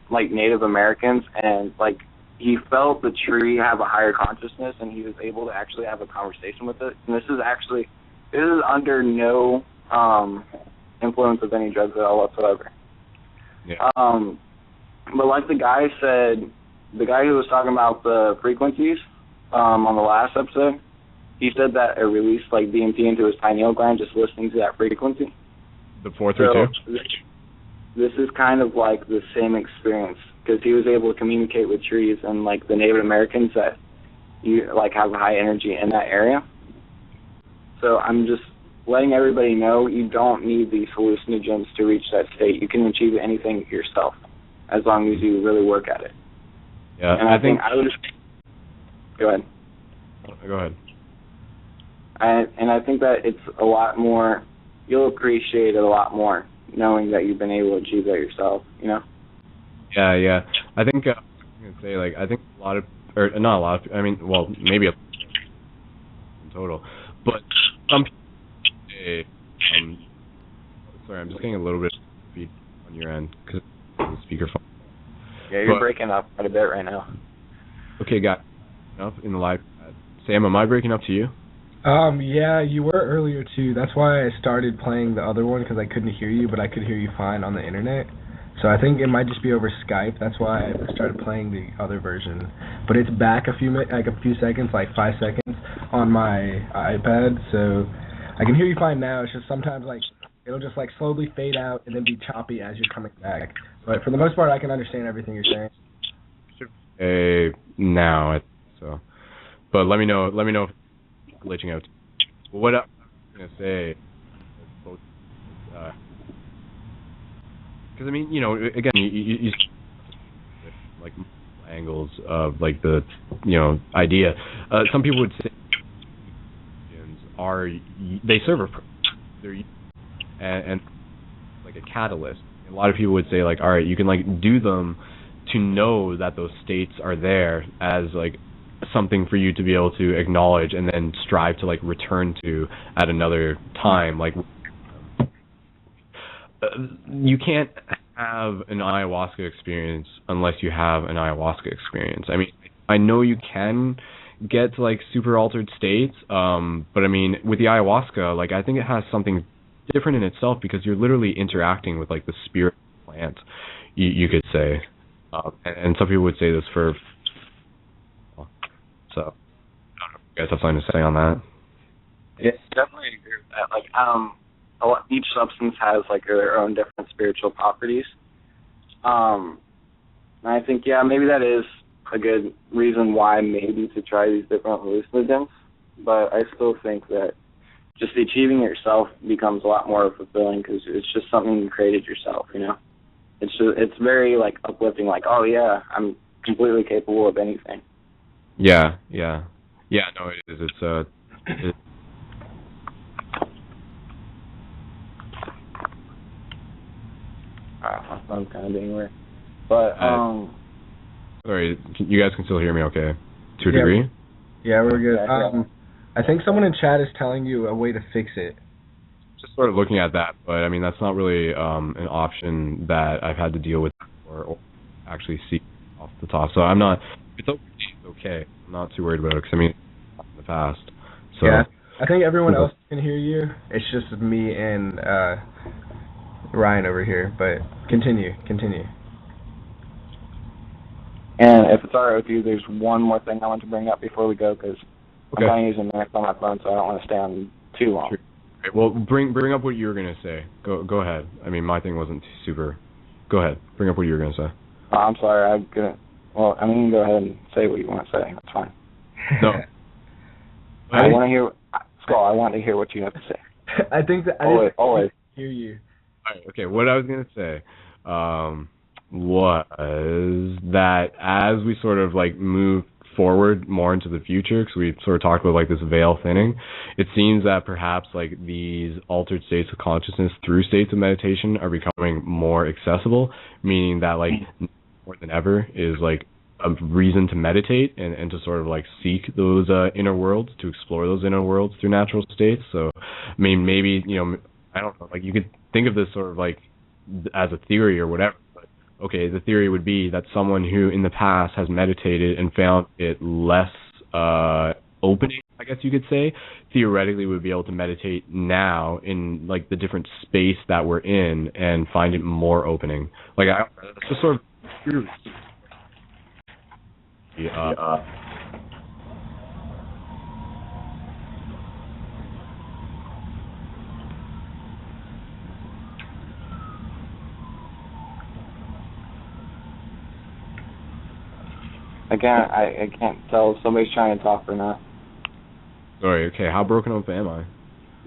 like Native Americans, and like he felt the tree have a higher consciousness, and he was able to actually have a conversation with it. And this is under no influence of any drugs at all whatsoever.
Yeah.
But like the guy said, the guy who was talking about the frequencies on the last episode, he said that it released like DMT into his pineal gland just listening to that frequency.
The 432?
So this is kind of like the same experience, because he was able to communicate with trees and like the Native Americans that you like have a high energy in that area. So I'm just letting everybody know you don't need these hallucinogens to reach that state. You can achieve anything yourself as long as you really work at it.
Yeah,
and I think I would. Go ahead.
Go ahead.
And I think that it's a lot more. You'll appreciate it a lot more knowing that you've been able to achieve that yourself.
Yeah. I think I'm gonna say I think a lot of, or not a lot of, I mean, well, maybe a in total, but some people say, sorry, I'm just getting a little bit of feed on your end because of the speakerphone.
Yeah, you're breaking up quite a bit right now.
Okay, got up in the live chat. Sam, am I breaking up to you?
Yeah, you were earlier too. That's why I started playing the other one, because I couldn't hear you, but I could hear you fine on the internet. So I think it might just be over Skype. That's why I started playing the other version. But it's back a few seconds, like 5 seconds, on my iPad. So I can hear you fine now. It's just sometimes like it'll just like slowly fade out and then be choppy as you're coming back. But for the most part, I can understand everything you're saying.
Now, so. But let me know if it's glitching out. What I was gonna say, because I mean, you know, again, you like angles of like the, you know, idea. Some people would say they serve a purpose, and like a catalyst. A lot of people would say like, all right, you can like do them to know that those states are there as like something for you to be able to acknowledge and then strive to like return to at another time. Like you can't have an ayahuasca experience unless you have an ayahuasca experience. I mean, I know you can get to like super altered states, but I mean, with the ayahuasca, like I think it has something different in itself because you're literally interacting with like the spirit of the plant, you could say. And some people would say this for, so I don't know if you guys have something to say on that.
Yeah, definitely agree with that. Like, each substance has like their own different spiritual properties. And I think, yeah, maybe that is a good reason why maybe to try these different hallucinogens. But I still think that just achieving it yourself becomes a lot more fulfilling because it's just something you created yourself, you know? It's very like uplifting, like, oh yeah, I'm completely capable of anything.
Yeah. No, it is. It's
my phone's kind of being weird, but
sorry, you guys can still hear me, okay? To a degree.
Yeah, we're good.
Yeah.
I think someone in chat is telling you a way to fix it.
Just sort of looking at that, but I mean that's not really an option that I've had to deal with or actually see off the top. So I'm not. It's okay. I'm not too worried about it because I mean, in the past. So
yeah, I think everyone else can hear you. It's just me and Ryan over here. But continue.
And if it's alright with you, there's one more thing I want to bring up before we go because I'm kind of using Mac on my phone, so I don't want to stay on too long.
Sure. Okay, well, bring up what you were gonna say. Go ahead. I mean, my thing wasn't super. Go ahead. Bring up what you were gonna say.
I'm sorry. You can go ahead and say what you want to say. That's fine.
No.
I want to hear. Skull, I want to hear what you have to say.
I think that
always
hear you.
All right, okay, what I was gonna say was that as we sort of like move forward more into the future, because we sort of talked about like this veil thinning, it seems that perhaps like these altered states of consciousness through states of meditation are becoming more accessible, meaning that like more than ever is like a reason to meditate and to sort of like seek those inner worlds, to explore those inner worlds through natural states. So I mean, maybe, you know, I don't know, like you could think of this sort of like as a theory or whatever, but okay, the theory would be that someone who in the past has meditated and found it less opening, I guess you could say, theoretically would be able to meditate now in like the different space that we're in and find it more opening. Like it's just sort of
Again, I can't tell if somebody's trying to talk or not.
Sorry, okay, how broken up am I?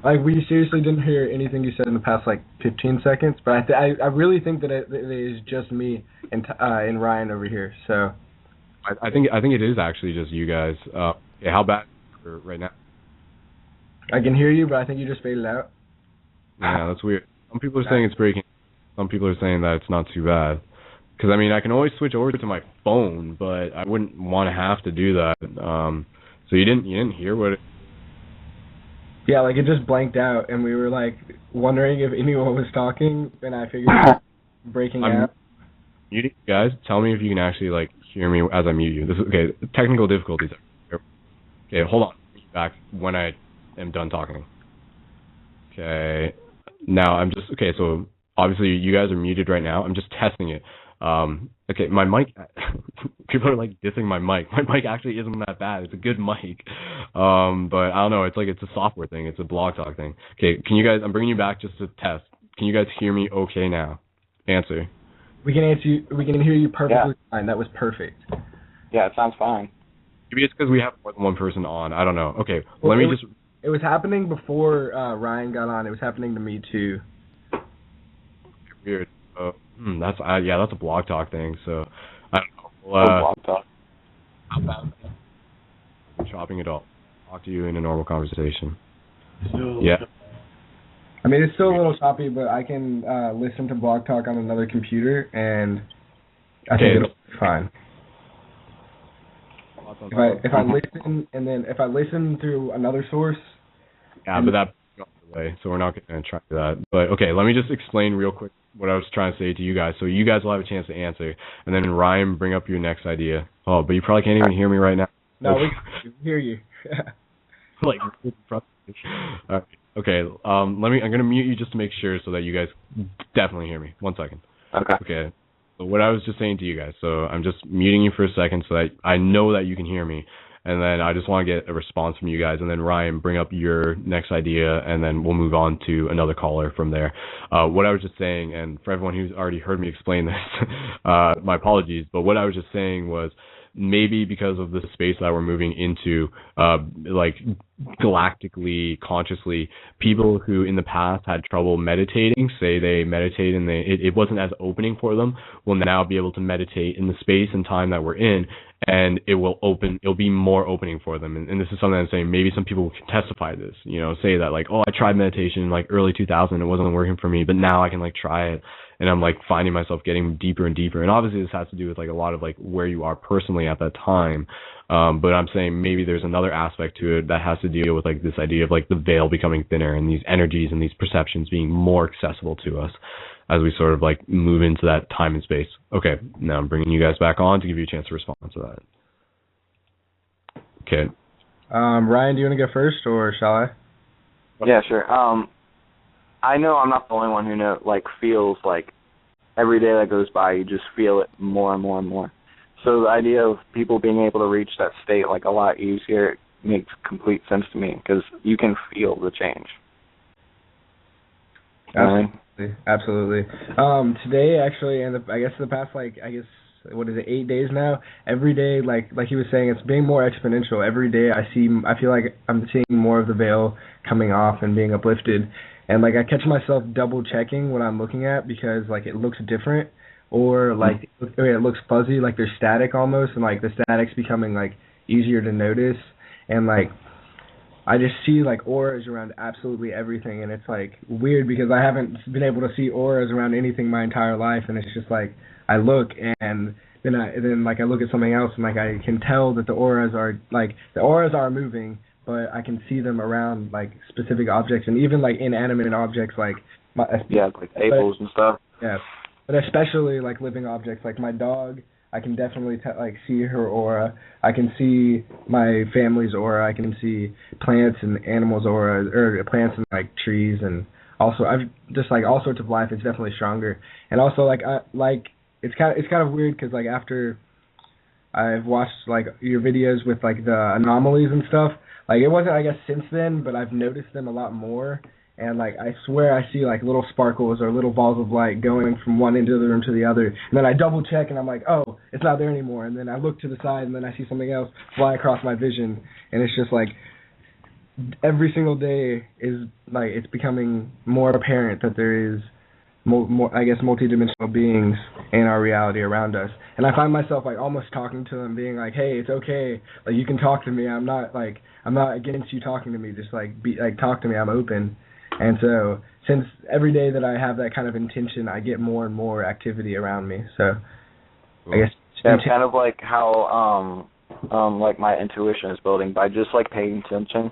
Like, we seriously didn't hear anything you said in the past, like, 15 seconds, but I really think that it is just me and Ryan over here, so.
I think it is actually just you guys. Okay, how bad for right now?
I can hear you, but I think you just faded out.
Yeah, that's weird. Some people are saying it's breaking. Some people are saying that it's not too bad. Because, I mean, I can always switch over to my phone, but I wouldn't want to have to do that. So you didn't hear what it...
Yeah, like, it just blanked out, and we were, like, wondering if anyone was talking, and I figured breaking out.
Muting you guys. Tell me if you can actually, like, hear me as I mute you. This is, okay, technical difficulties. Okay, hold on. I'll be back when I am done talking. Okay. Now I'm just... Okay, so obviously you guys are muted right now. I'm just testing it. Okay, my mic, people are like dissing my mic. My mic actually isn't that bad. It's a good mic. But I don't know. It's like, it's a software thing. It's a blog talk thing. Okay, can you guys, I'm bringing you back just to test. Can you guys hear me okay now? Answer.
We can answer you, we can hear you perfectly fine. That was perfect.
Yeah, it sounds fine.
Maybe it's because we have more than one person on. I don't know. Okay,
Well,
let me just...
It was happening before Ryan got on. It was happening to me too.
Weird. That's a blog talk thing. So I don't know.
Blog talk.
How about that? Chopping it all. Talk to you in a normal conversation. Yeah.
I mean, it's still a little choppy, but I can listen to blog talk on another computer, and I think it'll be fine. If I listen, and then if I listen through another source.
Yeah, but that got away, so we're not going to try that. But okay, let me just explain real quick what I was trying to say to you guys, so you guys will have a chance to answer, and then Ryan, bring up your next idea. Oh, but you probably can't even hear me right now.
No, we can hear you.
Like, okay. I'm gonna mute you just to make sure so that you guys definitely hear me. 1 second. Okay. So what I was just saying to you guys. So I'm just muting you for a second so that I know that you can hear me. And then I just want to get a response from you guys. And then Ryan, bring up your next idea, and then we'll move on to another caller from there. What I was just saying, and for everyone who's already heard me explain this, my apologies. But what I was just saying was, maybe because of the space that we're moving into, like galactically, consciously, people who in the past had trouble meditating, say they meditate and it wasn't as opening for them, will now be able to meditate in the space and time that we're in, and it'll be more opening for them. And this is something I'm saying, maybe some people can testify to this, say that like, oh, I tried meditation in like early 2000, it wasn't working for me, but now I can like try it. And I'm like finding myself getting deeper and deeper. And obviously this has to do with like a lot of like where you are personally at that time. But I'm saying maybe there's another aspect to it that has to deal with like this idea of like the veil becoming thinner and these energies and these perceptions being more accessible to us as we sort of like move into that time and space. Okay, now I'm bringing you guys back on to give you a chance to respond to that. Okay.
Ryan, do you want to go first or shall I?
Yeah, sure. I know I'm not the only one who feels like every day that goes by, you just feel it more and more and more. So the idea of people being able to reach that state like a lot easier makes complete sense to me because you can feel the change.
Absolutely. Today, actually, and I guess the past, 8 days now, every day, like he was saying, it's being more exponential. Every day I feel like I'm seeing more of the veil coming off and being uplifted. And, I catch myself double-checking what I'm looking at because, it looks different or, it looks fuzzy, like there's static almost, and, the static's becoming, easier to notice. And, I just see, auras around absolutely everything, and it's, weird because I haven't been able to see auras around anything my entire life, and it's just, I look, and then I look at something else, and, I can tell that the auras are moving, but I can see them around specific objects and even inanimate objects like
tables and stuff.
Yeah, but especially living objects like my dog. I can definitely see her aura. I can see my family's aura. I can see plants and animals' aura, or plants and trees, and also I've just all sorts of life. It's definitely stronger, and also it's kind of weird because after I've watched your videos with the anomalies and stuff. It wasn't, I guess, since then, but I've noticed them a lot more. And, I swear I see, little sparkles or little balls of light going from one end of the room to the other. And then I double-check, and I'm like, oh, it's not there anymore. And then I look to the side, and then I see something else fly across my vision. And it's just, every single day is, it's becoming more apparent that there is more, I guess, multidimensional beings in our reality around us. And I find myself almost talking to them, being hey, it's okay, you can talk to me. I'm not against you talking to me. Just talk to me. I'm open. And so since every day that I have that kind of intention, I get more and more activity around me. So I guess
it's kind of like how my intuition is building by just paying attention.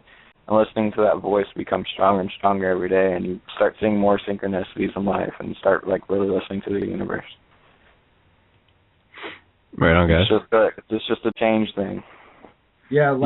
And listening to that voice becomes stronger and stronger every day, and you start seeing more synchronicities in life, and start really listening to the universe.
Right on, guys.
It's just a change thing.
Yeah,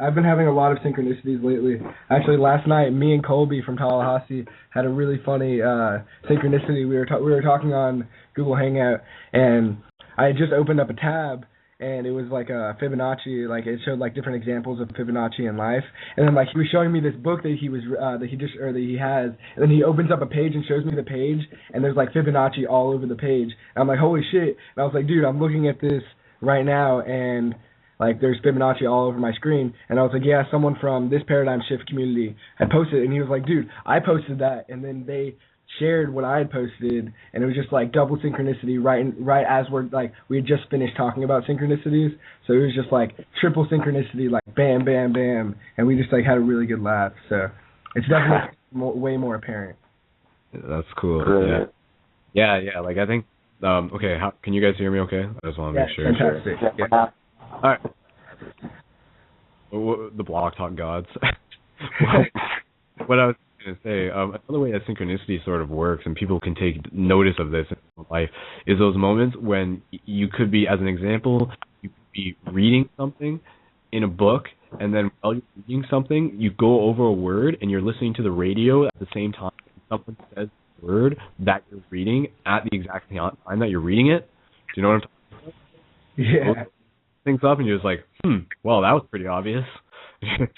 I've been having a lot of synchronicities lately. Actually, last night, me and Colby from Tallahassee had a really funny synchronicity. We were talking on Google Hangout, and I had just opened up a tab, and it was like a Fibonacci, like it showed like different examples of Fibonacci in life, and then like he was showing me this book that he has, and then he opens up a page and shows me the page, and there's like Fibonacci all over the page, and I'm like, holy shit, and I was like, dude, I'm looking at this right now, and like there's Fibonacci all over my screen, and I was like, yeah, someone from this paradigm shift community had posted it, and he was like, dude, I posted that, and then they shared what I had posted, and it was just like double synchronicity right as we had just finished talking about synchronicities, so it was just like triple synchronicity, like bam, bam, bam, and we just like had a really good laugh. So it's definitely way more apparent.
That's cool. Yeah. Like I think. Okay, can you guys hear me? Okay, I just want to make sure.
Fantastic. Yeah.
All right. The Block Talk gods. What I was going to say, another way that synchronicity sort of works, and people can take notice of this in life, is those moments when you could be, as an example, you could be reading something in a book, and then while you're reading something, you go over a word, and you're listening to the radio at the same time, and someone says the word that you're reading at the exact time that you're reading it. Do you know what I'm talking about?
Yeah.
Things up, and you're just like, well, that was pretty obvious. It's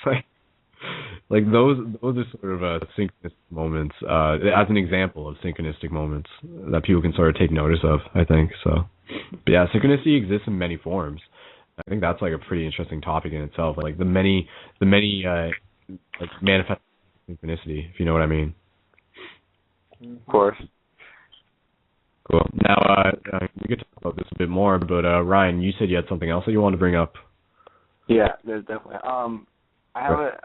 like those are sort of synchronistic moments, as an example of synchronistic moments that people can sort of take notice of, I think. So, but yeah, synchronicity exists in many forms. I think that's like a pretty interesting topic in itself, like the many like manifest synchronicity, if you know what I mean.
Of course.
Cool. Now, we could talk about this a bit more, but Ryan, you said you had something else that you wanted to bring up.
Yeah, there's definitely.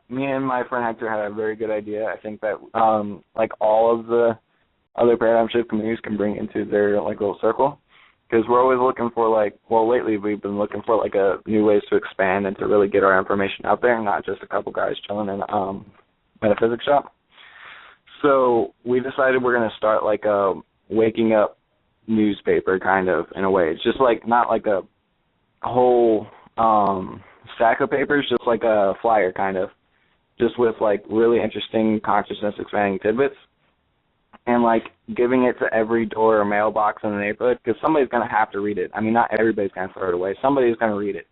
Me and my friend Hector had a very good idea. I think that like all of the other paradigm shift communities can bring into their like little circle, because we're always looking for lately we've been looking for like a new ways to expand and to really get our information out there, not just a couple guys chilling in a metaphysics shop. So we decided we're going to start like a waking up newspaper kind of, in a way. It's just like not like a whole stack of papers, just like a flyer kind of, just with like really interesting consciousness expanding tidbits, and like giving it to every door or mailbox in the neighborhood, because somebody's going to have to read it. I mean, not everybody's going to throw it away. Somebody's going to read it,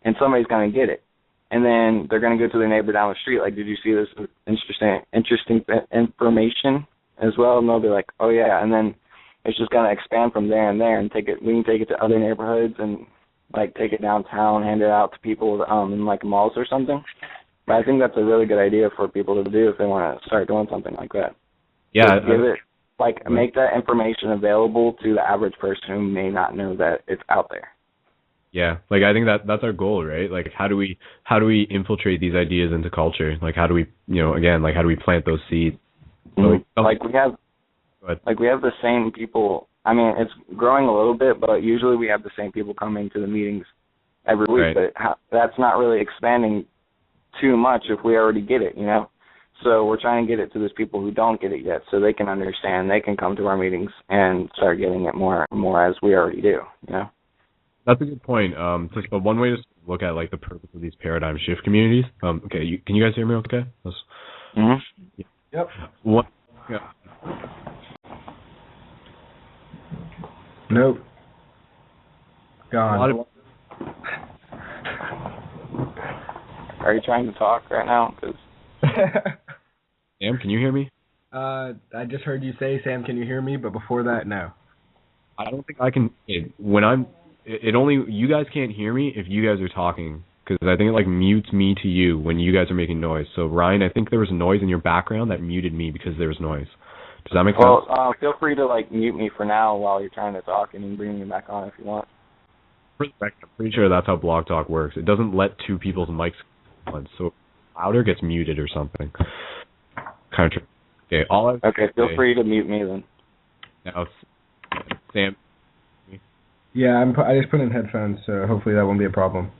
and somebody's going to get it, and then they're going to go to their neighbor down the street, like, did you see this interesting information as well? And they'll be like, oh yeah, and then it's just going to expand from there and there, and we can take it to other neighborhoods and like take it downtown, hand it out to people in like malls or something. But I think that's a really good idea for people to do if they want to start doing something like that.
Yeah.
Give it, like, make that information available to the average person who may not know that it's out there.
Yeah, like I think that's our goal, right? Like how do we infiltrate these ideas into culture? Like how do we, how do we plant those seeds?
Like we have the same people. I mean, it's growing a little bit, but usually we have the same people coming to the meetings every week.
Right.
But that's not really expanding too much if we already get it, So we're trying to get it to those people who don't get it yet, so they can understand. They can come to our meetings and start getting it more and more as we already do,
That's a good point. But one way to look at like the purpose of these paradigm shift communities. Okay, can you guys hear me? Okay.
Mm-hmm.
Yep.
What? Yeah.
Nope. Gone.
Are you trying to talk right now?
Sam, can you hear me?
I just heard you say, Sam, can you hear me? But before that, no.
I don't think I can. You guys can't hear me if you guys are talking, because I think it like mutes me to you when you guys are making noise. So Ryan, I think there was noise in your background that muted me because there was noise. Does that make sense?
Well, feel free to like mute me for now while you're trying to talk, and then bring me back on if you want.
I'm pretty sure that's how Blog Talk works. It doesn't let two people's mics on, so louder gets muted or something. Kind of. Okay,
Okay, feel free to mute me then.
Now, Sam.
Yeah, I just put in headphones, so hopefully that won't be a problem.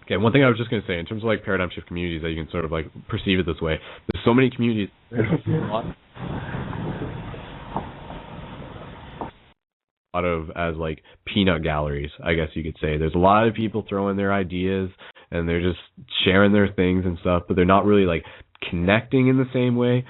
Okay, one thing I was just going to say, in terms of like paradigm shift communities, that you can sort of like perceive it this way. There's so many communities.
thought of as like peanut galleries, I guess you could say. There's a lot of people throwing their ideas and they're just sharing their things and stuff, but they're not really like connecting in the same way.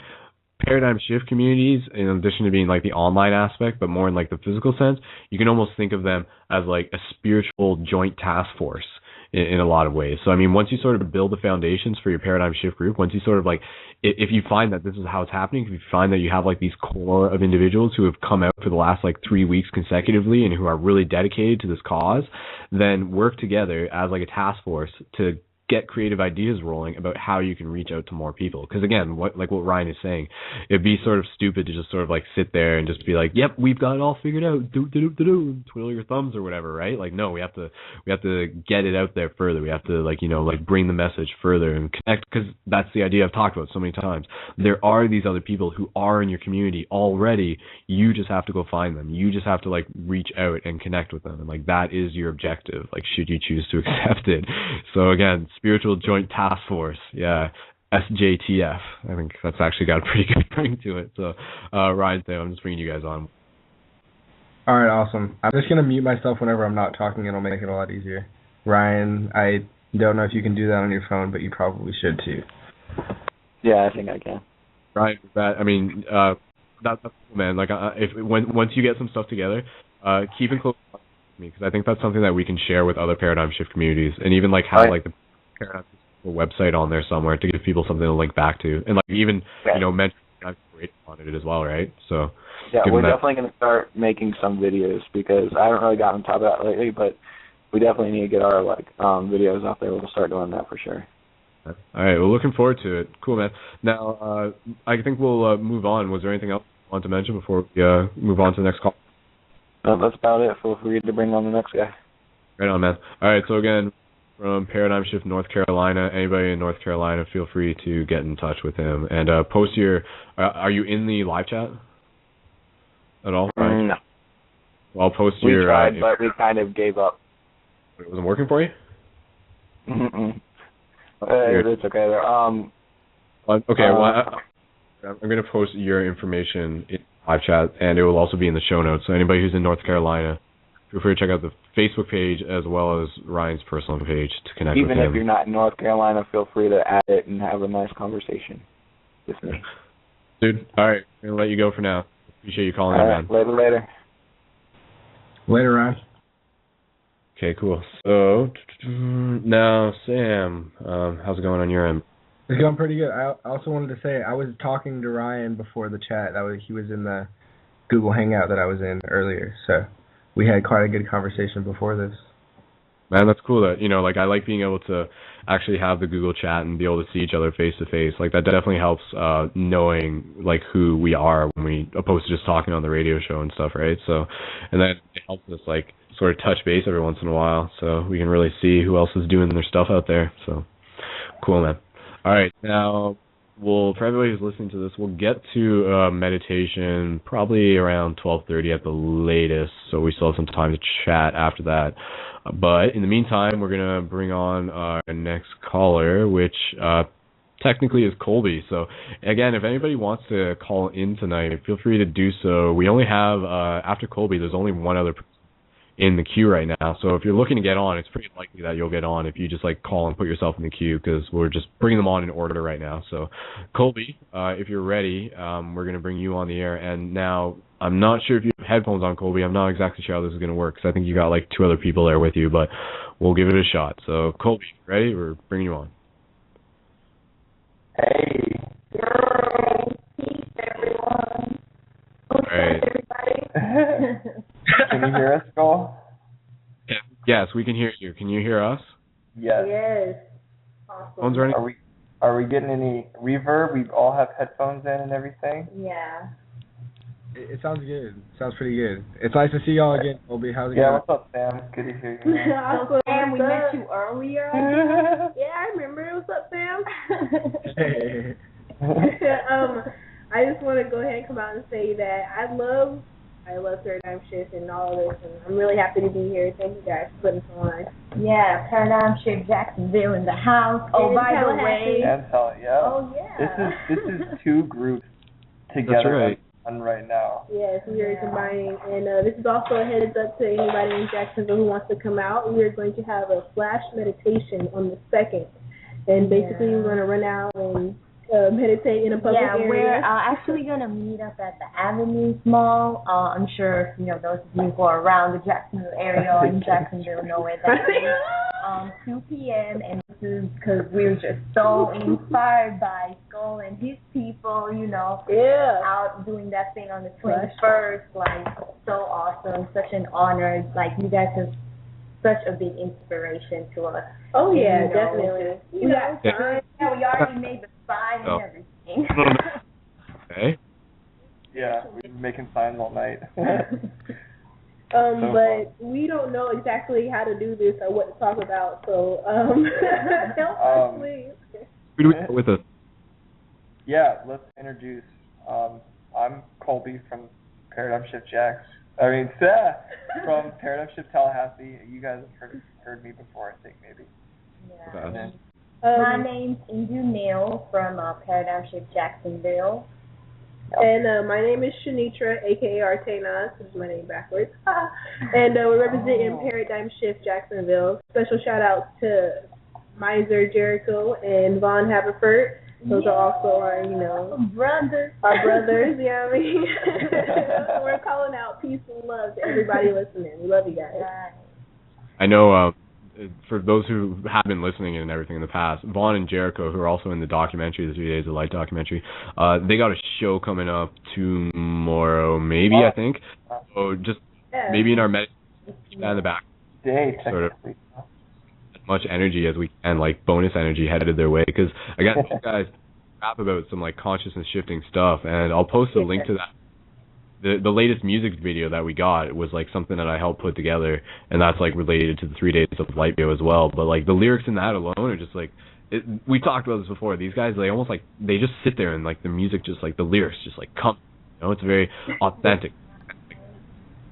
Paradigm shift communities, in addition to being like the online aspect, but more in like the physical sense, you can almost think of them as like a spiritual joint task force in a lot of ways. So I mean, once you sort of build the foundations for your paradigm shift group, once you sort of like, if you find that this is how it's happening, if you find that you have like these core of individuals who have come out for the last like 3 weeks consecutively and who are really dedicated to this cause, then work together as like a task force to get creative ideas rolling about how you can reach out to more people. Because again, what Ryan is saying, it'd be sort of stupid to just sort of like sit there and just be like, yep, we've got it all figured out, twiddle your thumbs or whatever, right? Like, no, we have to get it out there further. We have to like, like bring the message further and connect, because that's the idea I've talked about so many times. There are these other people who are in your community already. You just have to go find them. You just have to like reach out and connect with them. And like, that is your objective, like, should you choose to accept it. So again, Spiritual Joint Task Force, yeah, SJTF. I think that's actually got a pretty good ring to it. So, Ryan, I'm just bringing you guys on.
All right, awesome. I'm just going to mute myself whenever I'm not talking. It'll make it a lot easier. Ryan, I don't know if you can do that on your phone, but you probably should too.
Yeah, I think I can.
Ryan, that's cool, man. Like, once you get some stuff together, keep in close contact with me, because I think that's something that we can share with other paradigm shift communities, and even like have like the paradigm shift website on there somewhere to give people something to link back to, and like even mention I've created on it as well, right? So
yeah, we're definitely going to start making some videos, because I haven't really gotten on top of that lately, but we definitely need to get our videos out there. We'll start doing that for sure.
All right, well, looking forward to it. Cool, man. Now, I think we'll move on. Was there anything else you want to mention before we move on to the next call?
That's about it. Feel free to bring on the next guy.
Right on, man. All right, so again, from Paradigm Shift North Carolina, anybody in North Carolina, feel free to get in touch with him. And post your, are you in the live chat at all? Right?
No.
Well, I'll post
we
your...
tried, but we kind of gave up.
It wasn't working for you?
It's okay.
Okay, I'm going to post your information in live chat, and it will also be in the show notes. So anybody who's in North Carolina, feel free to check out the Facebook page as well as Ryan's personal page to connect with him.
Even if you're not in North Carolina, feel free to add it and have a nice conversation with me.
Dude, all right. I'm going to let you go for now. Appreciate you calling in, man.
Later.
Later, Ryan.
Okay, cool. So, now, Sam, how's it going on your end?
It's going pretty good. I also wanted to say I was talking to Ryan before the chat. He was in the Google Hangout that I was in earlier, so we had quite a good conversation before this.
Man, that's cool that, I like being able to actually have the Google chat and be able to see each other face to face. Like, that definitely helps knowing, like, who we are opposed to just talking on the radio show and stuff, right? So, and then it helps us, like, sort of touch base every once in a while so we can really see who else is doing their stuff out there. So, cool, man. All right, now, for everybody who's listening to this, we'll get to meditation probably around 12:30 at the latest, so we still have some time to chat after that. But in the meantime, we're going to bring on our next caller, which technically is Colby. So, again, if anybody wants to call in tonight, feel free to do so. We only have, after Colby, there's only one other person in the queue right now. So if you're looking to get on, it's pretty likely that you'll get on if you just call and put yourself in the queue, because we're just bringing them on in order right now. So Colby, if you're ready, we're going to bring you on the air. And now I'm not sure if you have headphones on, Colby. I'm not exactly sure how this is going to work, because I think you got 2 other people there with you, but we'll give it a shot. So Colby, ready? We're bringing you on.
Hey. Peace, everyone.
All right.
Everybody. Can you hear us, Cole?
Yes, we can hear you. Can you hear us?
Yes.
Yes. Awesome.
Are we getting any reverb? We all have headphones in and everything?
Yeah.
It sounds good. Sounds pretty good. It's nice to see y'all again, Colby. How's it going?
Yeah, what's up, Sam? It's good to hear you.
Sam, we met you earlier. Yeah, I remember. What's up, Sam?
Hey.
I just want to go ahead and come out and say that I love Paradigm Shift and all of this, and I'm really happy to be here. Thank you guys for putting this on.
Yeah, Paradigm Shift Jacksonville in the house. Oh, by the way.
Yeah.
Oh, yeah.
This is 2 groups together.
That's right.
on right now.
Yes, we are combining, and this is also a heads up to anybody in Jacksonville who wants to come out. We are going to have a flash meditation on the 2nd, and basically we're going to run out and meditate in a public area.
Yeah, we're actually going to meet up at the Avenues Mall. I'm sure, those of you who are around the Jacksonville area or in Jacksonville know where that is. 2 p.m. And this is because we're just so inspired by Skull and his people, out doing that thing on the 21st. Like, so awesome, such an honor. Like, you guys are such a big inspiration to us.
Oh, yeah, definitely.
We already made the sign and everything.
Okay.
Yeah, we've been making signs all night.
But we don't know exactly how to do this or what to talk about, so help us, please.
Who do we start with us?
Yeah, let's introduce. I'm Colby from Paradigm Shift Jacks. From Paradigm Shift Tallahassee. You guys have heard me before, I think, maybe.
Yeah. My name's Indu Neal from Paradigm Shift Jacksonville.
And my name is Shanitra, a.k.a. Artenas, which is my name backwards. And we're representing Paradigm Shift Jacksonville. Special shout-outs to Miser Jericho and Vaughn Haverford. Those are also our,
brothers.
Our brothers, you know what I mean? We're calling out peace and love to everybody listening. We love you guys.
I know for those who have been listening and everything in the past, Vaughn and Jericho, who are also in the documentary, the 3 Days of Light documentary, they got a show coming up tomorrow, maybe, I think. So just maybe in our in the back, sort of as much energy as we can, like bonus energy headed their way, because I got you guys rap about some like consciousness shifting stuff, and I'll post a link to that. The latest music video that we got was like something that I helped put together, and that's like related to the 3 Days of Light video as well. But like the lyrics in that alone are just like, we talked about this before. These guys, they almost like they just sit there and like the music just like the lyrics just like come. It's very authentic.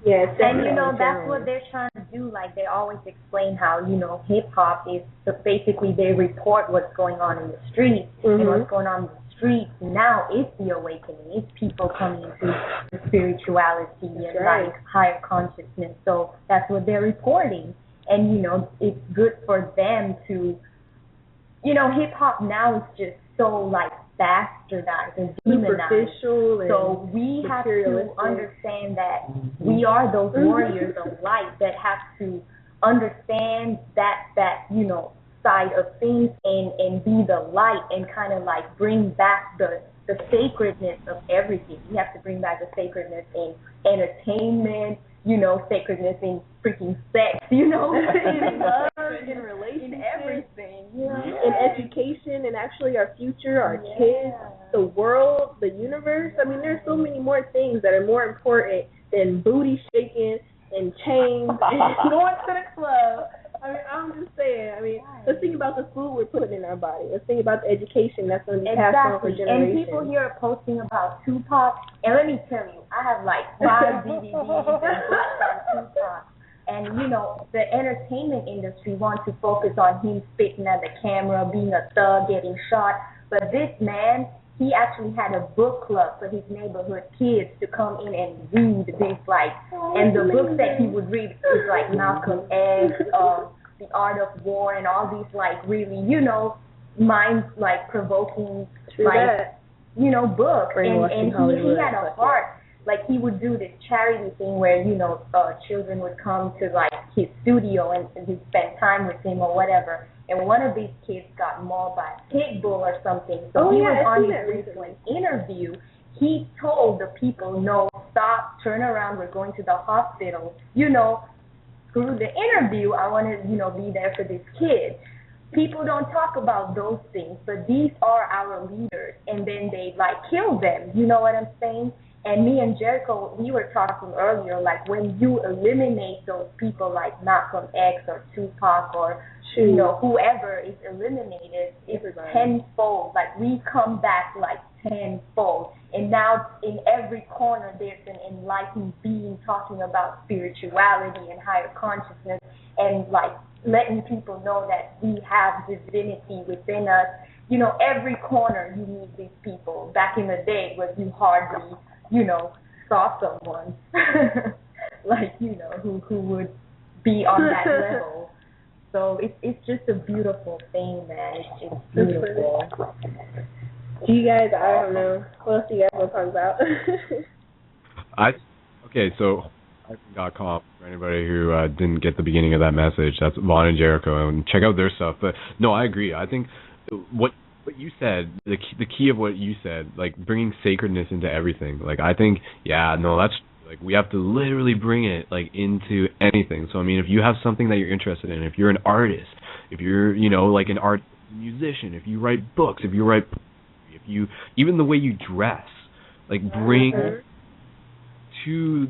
Yes, and that's what they're trying to do. Like they always explain how hip hop is basically they report what's going on in the streets and what's going on in the streets. Now it's the awakening. It's people coming into the spirituality and like higher consciousness. So that's what they're reporting. And it's good for them to hip hop now is just so like bastardized and demonized. So we have to understand that we are those warriors of light that have to understand that side of things and be the light and kind of like bring back the sacredness of everything. We have to bring back the sacredness in entertainment, sacredness in freaking sex, in love, in relation, in everything,
in education, and actually our future, our kids, the world, the universe. I mean, there's so many more things that are more important than booty shaking and chains and going to the club. I mean, I'm just saying. I mean, let's think about the food we're putting in our body. Let's think about the education that's going to be passed on for generations.
And people here are posting about Tupac. And let me tell you, I have like 5 DVDs and books on Tupac. And, the entertainment industry wants to focus on him spitting at the camera, being a thug, getting shot. But this man, he actually had a book club for his neighborhood kids to come in and read this, like, and the books that he would read was like Malcolm X, The Art of War, and all these like really, mind like provoking, books. And he had a heart. Like he would do this charity thing where children would come to like his studio and he'd spend time with him or whatever. And one of these kids got mauled by a pit bull or something. So he was on his recent interview. He told the people, no, stop, turn around, we're going to the hospital. Screw the interview. I want to, be there for this kid. People don't talk about those things, but these are our leaders. And then they, like, kill them. You know what I'm saying? And me and Jericho, we were talking earlier, like, when you eliminate those people like Malcolm X or Tupac or, whoever is eliminated, it's tenfold. Like, we come back, like, tenfold. And now in every corner there's an enlightened being talking about spirituality and higher consciousness and, like, letting people know that we have divinity within us. Every corner you meet these people. Back in the day it was you hardly saw someone like, who would be on that level. So it's just a beautiful thing, man. It's beautiful.
Do you guys, I don't know, what else do you guys want to talk about?
So .com, for anybody who didn't get the beginning of that message, that's Vaughn and Jericho, and check out their stuff. But no, I agree. I think what you said, the key of what you said, like bringing sacredness into everything. Like I think, that's like we have to literally bring it like into anything. So I mean, if you have something that you're interested in, if you're an artist, if you're like an art musician, if you write books, if you even the way you dress, like bring to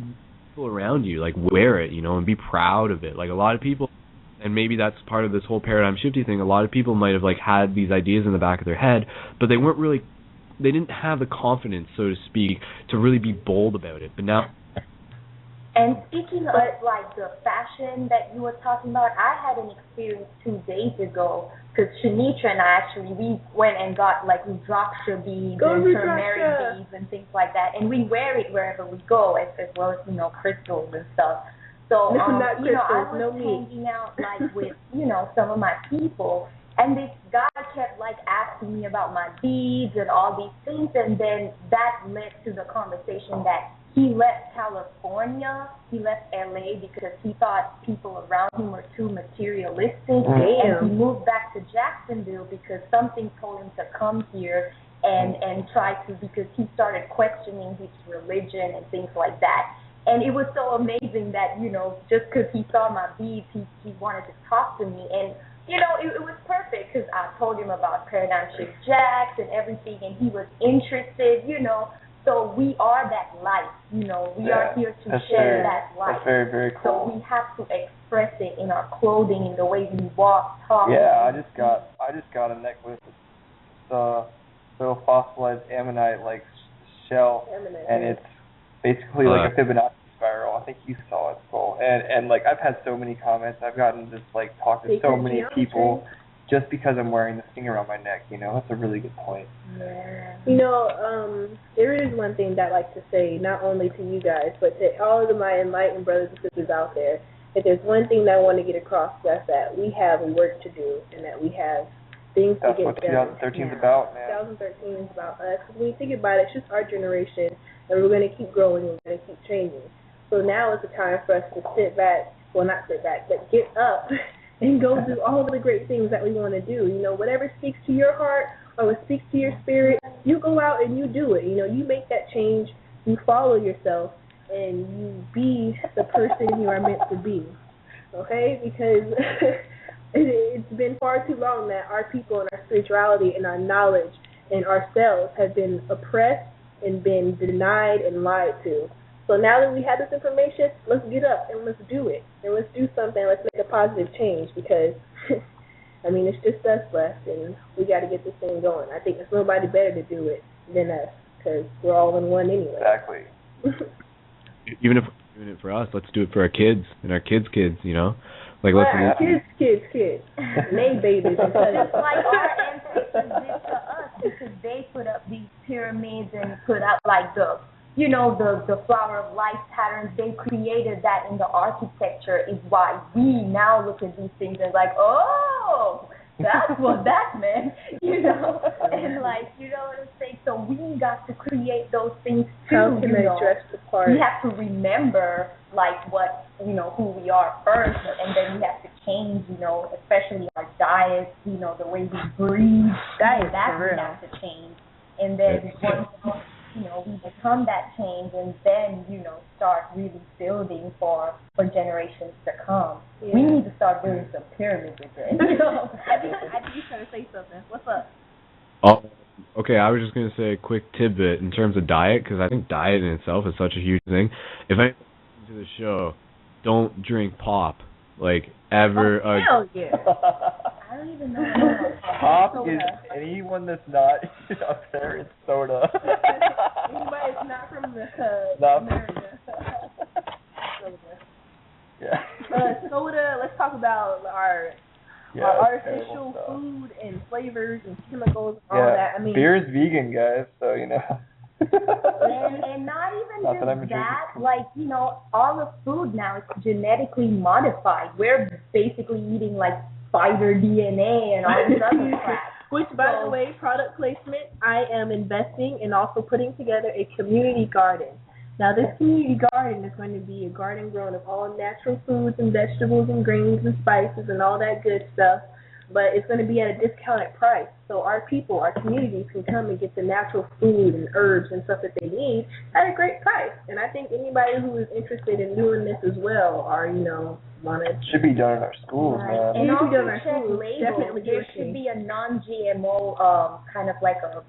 people around you, like wear it, and be proud of it. Like a lot of people, and maybe that's part of this whole paradigm shifty thing, a lot of people might have like had these ideas in the back of their head, but they didn't have the confidence, so to speak, to really be bold about it. But now.
And speaking of like the fashion that you were talking about, I had an experience 2 days ago, because Shanitra and I we went and got like Rudraksha beads and turmeric beads and things like that, and we wear it wherever we go, as well as crystals and stuff. So I was hanging out like with some of my people, and this guy kept like asking me about my beads and all these things, and then that led to the conversation that he left California, he left LA because he thought people around him were too materialistic, and he moved back to Jacksonville because something told him to come here and try to, because he started questioning his religion and things like that. And it was so amazing that, just because he saw my beads, he wanted to talk to me. And, it was perfect because I told him about Paradigm Shift Jacks and everything, and he was interested, So we are that light, we are here to share that light.
That's very, very cool.
So we have to express it in our clothing, in the way we walk, talk.
Yeah, I just got a necklace. It's a little fossilized ammonite like shell, and it's basically like a Fibonacci spiral. I think you saw it, Cole. And like I've had so many comments. I've gotten just like talk to so many people. Just because I'm wearing this thing around my neck, that's a really good point.
Yeah. There is one thing that I like to say, not only to you guys, but to all of my enlightened brothers and sisters out there, that there's one thing that I want to get across, that's that we have work to do, and that we have things to get done.
That's what 2013 is about, man.
2013 is about us. When you think about it, it's just our generation, and we're going to keep growing, and we're going to keep changing. So now is the time for us to sit back, well, not sit back, but get up and go do all of the great things that we want to do. Whatever speaks to your heart or what speaks to your spirit, you go out and you do it. You make that change, you follow yourself, and you be the person you are meant to be. Okay? Because it's been far too long that our people and our spirituality and our knowledge and ourselves have been oppressed and been denied and lied to. So now that we have this information, let's get up and let's do it. And let's do something. Let's make a positive change because, it's just us left, and we got to get this thing going. I think there's nobody better to do it than us because we're all in one anyway.
Exactly.
Even if we're doing it for us, let's do it for our kids and our kids' kids, Like,
kids. And they babies.
Just like our ancestors did to us, because they put up these pyramids and put up like the flower of life patterns. They created that in the architecture, is why we now look at these things and like, oh, that's what that meant, and like, what I'm saying? So we got to create those things too.
How can they dress the part?
We have to remember like what, who we are first, and then we have to change, especially our diet, the way we breathe. That we have to change. And then once we become that change, and then, start really building for generations to come. Yeah. We need to start building some pyramids again.
I think you're trying to say something. What's up?
Oh, okay, I was just going to say a quick tidbit in terms of diet, because I think diet in itself is such a huge thing. If I listen to the show, don't drink pop, like, ever.
Hell yeah.
I don't even know.
Pop is anyone that's not up there, it's soda.
Anybody that's not from America. Soda.
Yeah.
Soda, let's talk about our artificial food and flavors and chemicals and all that.
Beer is vegan, guys, so,
And not even
Not that I'm
just
a
that,
jerky.
like, you know, all the food now is genetically modified. We're basically eating like spider DNA and all this other crap.
Which, by the way, product placement, I am investing in also putting together a community garden. Now, this community garden is going to be a garden grown of all natural foods and vegetables and greens and spices and all that good stuff, but it's going to be at a discounted price. So our people, our communities can come and get the natural food and herbs and stuff that they need at a great price. And I think anybody who is interested in doing this as well or, you know, want to...
Should be done in our schools, man.
And also
done in our
check
schools.
labels.
Definitely
There
do
should be a non-GMO kind of like a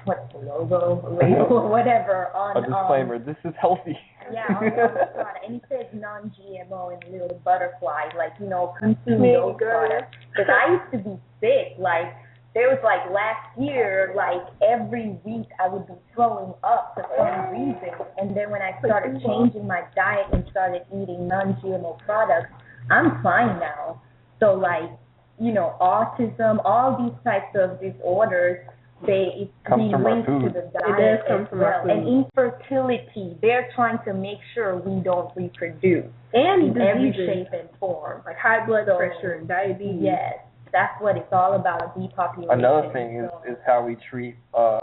what's the logo, label, or whatever on
A disclaimer, this is healthy.
Yeah, on the product. And it says non-GMO in the little butterfly, like, you know, consume those products. Because I used to be sick. Like, there was, like, last year, like, every week I would be throwing up for some reason. And then when I started changing my diet and started eating non-GMO products, I'm fine now. So, like, you know, autism, all these types of disorders, they
comes from our
linked
food.
to the diet.
It does come from our food.
And infertility, they're trying to make sure we don't reproduce
And
in every
diseases,
shape and form.
like high blood pressure and diabetes.
Yes, that's what it's all about, depopulation.
Another thing is how we treat, I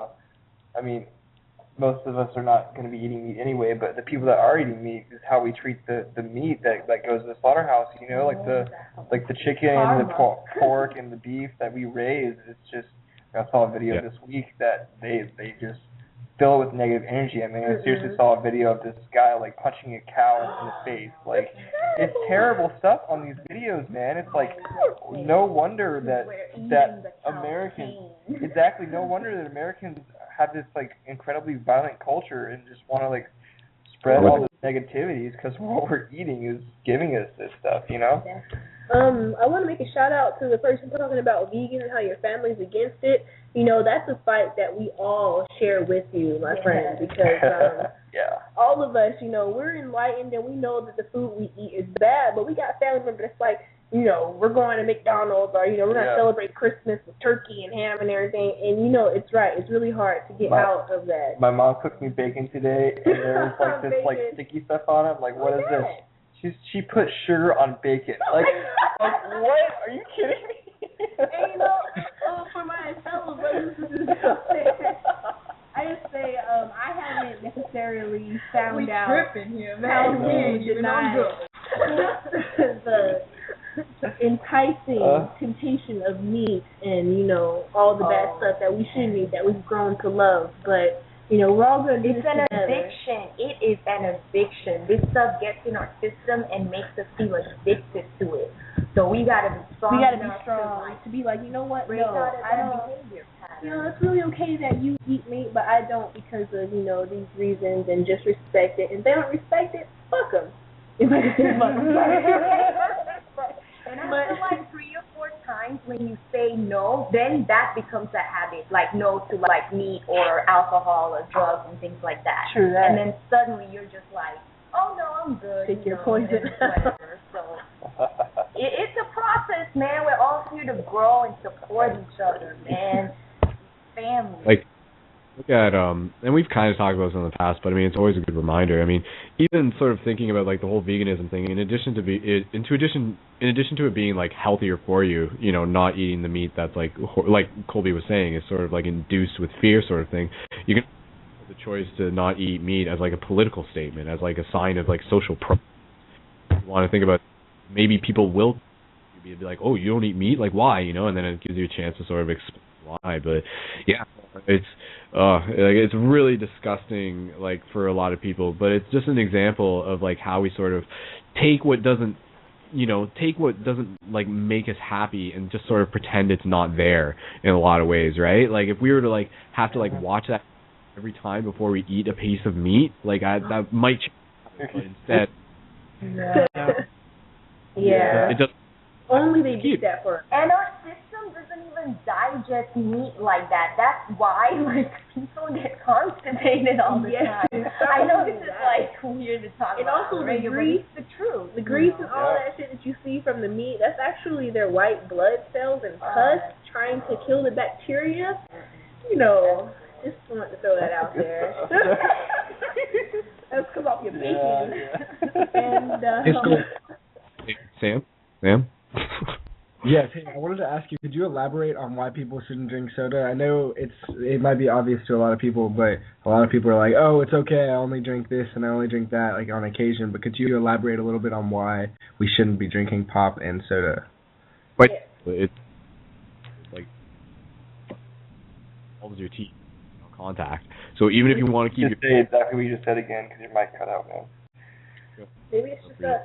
mean, most of us are not going to be eating meat anyway, but the people that are eating meat is how we treat the meat that goes to the slaughterhouse, you know, like the chicken and the pork and the beef that we raise. It's just, I saw a video this week that they just fill it with negative energy. I mean, I seriously saw a video of this guy like punching a cow in the face. Like, it's terrible stuff on these videos, man. It's like, no wonder that Americans, exactly, no wonder that Americans have this like incredibly violent culture and just want to like spread all this negativities because what we're eating is giving us this stuff, you know?
I want to make a shout out to the person talking about vegan and how your family's against it. You know, that's a fight that we all share with you, my friend, because all of us, you know, we're enlightened and we know that the food we eat is bad, but we got family members that's like, you know, we're going to McDonald's or, you know, we're going to celebrate Christmas with turkey and ham and everything. And, you know, it's right. It's really hard to get out of that.
My mom cooked me bacon today, and there was like this like sticky stuff on it. I'm like, what is this? She put sugar on bacon. Like what? Are you kidding me?
And, you know, for my fellow brothers and sisters, I just say I haven't necessarily found out how to deny the enticing temptation of meat and, you know, all the bad stuff that we shouldn't eat, that we've grown to love. But, you know, we're all going to do this together.
It's an addiction. It is an addiction. This stuff gets in our system and makes us feel addicted to it. So we got to be strong.
We got to be strong to be like, you know what, no, I don't. You know, it's really okay that you eat meat, but I don't because of, you know, these reasons, and just respect it. And if they don't respect it, fuck them.
And I feel like 3 or 4 times when you say no, then that becomes a habit, like no to like meat or alcohol or drugs and things like that.
True that.
And then suddenly you're just like, oh no, I'm good.
Take your poison.
Whatever. So it's a process, man. We're all here to grow and support each other, man. Family.
Like, look at and we've kind of talked about this in the past, but I mean, it's always a good reminder. I mean, even sort of thinking about like the whole veganism thing, in addition to it being like healthier for you, you know, not eating the meat that's like Colby was saying is sort of like induced with fear sort of thing. You can have the choice to not eat meat as like a political statement, as like a sign of like social protest. You want to think about maybe people will be like, oh, you don't eat meat, like why, you know, and then it gives you a chance to sort of explain why. But yeah, it's like it's really disgusting, like for a lot of people, but it's just an example of like how we sort of take what doesn't like make us happy and just sort of pretend it's not there in a lot of ways, right? Like if we were to like have to like watch that every time before we eat a piece of meat, like that might change, but instead it just
only they do that for us.
And our system doesn't even digest meat like that. That's why like people get constipated all the time. I know this is like weird to talk
and
about.
And also the grease,
the truth.
The grease and all that shit that you see from the meat, that's actually their white blood cells and pus trying to kill the bacteria. You know, Just wanted to throw that out there. Let's come off your bacon. And
Sam?
Yes, hey, I wanted to ask you, could you elaborate on why people shouldn't drink soda? I know it might be obvious to a lot of people, but a lot of people are like, oh, it's okay, I only drink this and I only drink that, like on occasion. But could you elaborate a little bit on why we shouldn't be drinking pop and soda?
But it's like holds your teeth in contact. So even if you want to keep
just say exactly what you just said again, because your mic cut out, man.
Maybe it's just us.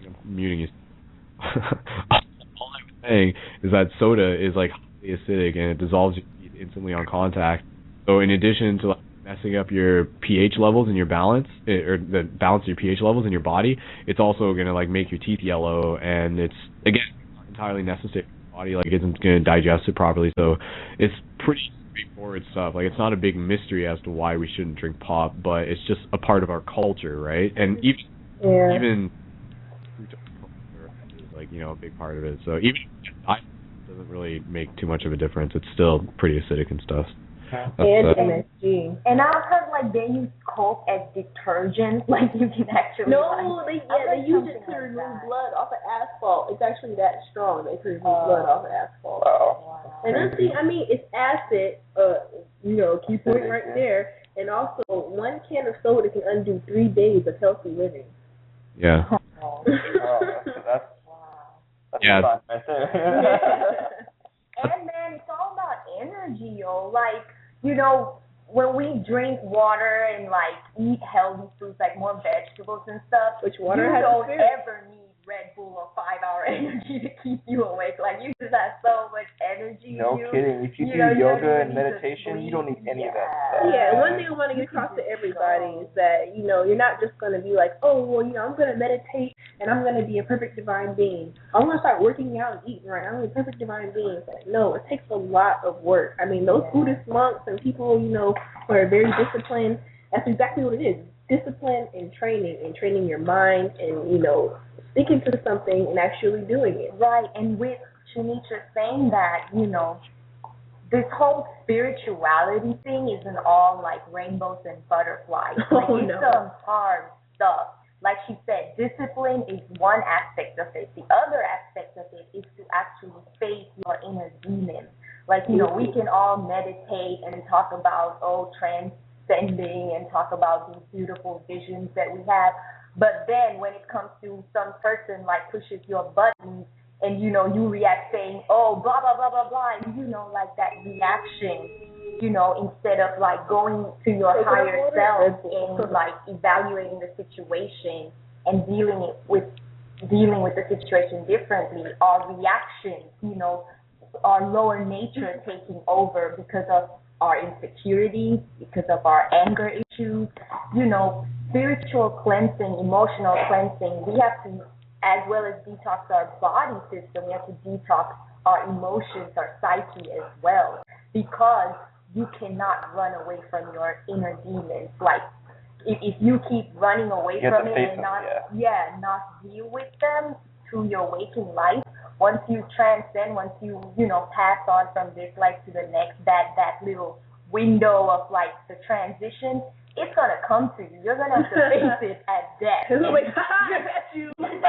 I'm muting you. All I'm saying is that soda is like highly acidic and it dissolves your teeth instantly on contact. So in addition to like messing up your pH levels and your balance, or the balance of your pH levels in your body, it's also gonna like make your teeth yellow, and it's again not entirely necessary for your body. Like it isn't gonna digest it properly. So it's pretty straightforward stuff. Like it's not a big mystery as to why we shouldn't drink pop, but it's just a part of our culture, right? And even like, you know, a big part of it. So even it doesn't really make too much of a difference. It's still pretty acidic and stuff.
And MSG.
And I've heard like they use Coke as detergent, like you can actually.
No, they use it to remove blood off of asphalt. It's actually that strong. They can remove blood off of asphalt. Wow. And then see, I mean, it's acid. Key point right there. And also, 1 can of soda can undo 3 days of healthy living.
Yeah.
That's
yeah.
fun right there.
And man, it's all about energy, yo. Like, you know, when we drink water and like eat healthy foods, like more vegetables and stuff,
which water
you
has
don't ever need Red Bull or 5-hour energy to keep you awake. Like you just have so much energy.
No kidding. If you do yoga and meditation, you don't need any of that stuff.
Yeah, one thing I want to get across to everybody is that, you know, you're not just going to be like, oh, well, you know, I'm going to meditate and I'm going to be a perfect divine being. I'm going to start working out and eating right. I'm going to be a perfect divine being. It's like, no, it takes a lot of work. I mean, those Buddhist monks and people, you know, who are very disciplined, that's exactly what it is. Discipline and training your mind and, you know, sticking to something and actually doing it.
Right, and with Shanicia saying that, you know, this whole spirituality thing isn't all like rainbows and butterflies. Like it's some hard stuff. Like she said, discipline is one aspect of it. The other aspect of it is to actually face your inner demons. Like, you know, we can all meditate and talk about, transcending and talk about these beautiful visions that we have. But then when it comes to some person like pushes your buttons and, you know, you react saying, oh, blah, blah, blah, blah, blah, and, you know, like that reaction, you know, instead of like going to your higher self and like evaluating the situation and dealing with the situation differently, our reactions, you know, our lower nature taking over because of our insecurities, because of our anger issues, you know, spiritual cleansing, emotional cleansing, we have to, as well as detox our body system, we have to detox our emotions, our psyche as well, because you cannot run away from your inner demons. Like, if you keep running away from it and not deal with them through your waking life, once you transcend, once you know, pass on from this life to the next, that little window of like the transition, it's gonna come to you. You're gonna have to face it at death.
Like, I got you.
That's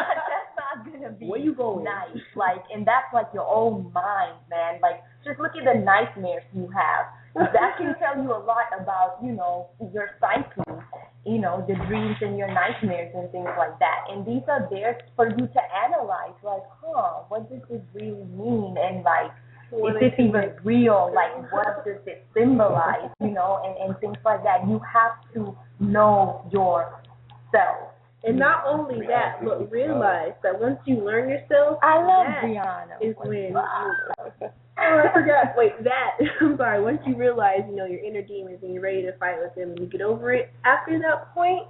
not gonna be
where you going?
Nice. Like, and that's like your own mind, man. Like, just look at the nightmares you have. That can tell you a lot about, you know, your psyche, you know, the dreams and your nightmares and things like that. And these are there for you to analyze, like, what does this really mean? And like, is this even real? Like, what does it symbolize? You know, and things like that. You have to know yourself.
And not only that, but realize that once you learn yourself,
I love Brianna.
Is when I forgot. Wait, I'm sorry. Once you realize, you know, your inner demons and you're ready to fight with them and you get over it, after that point,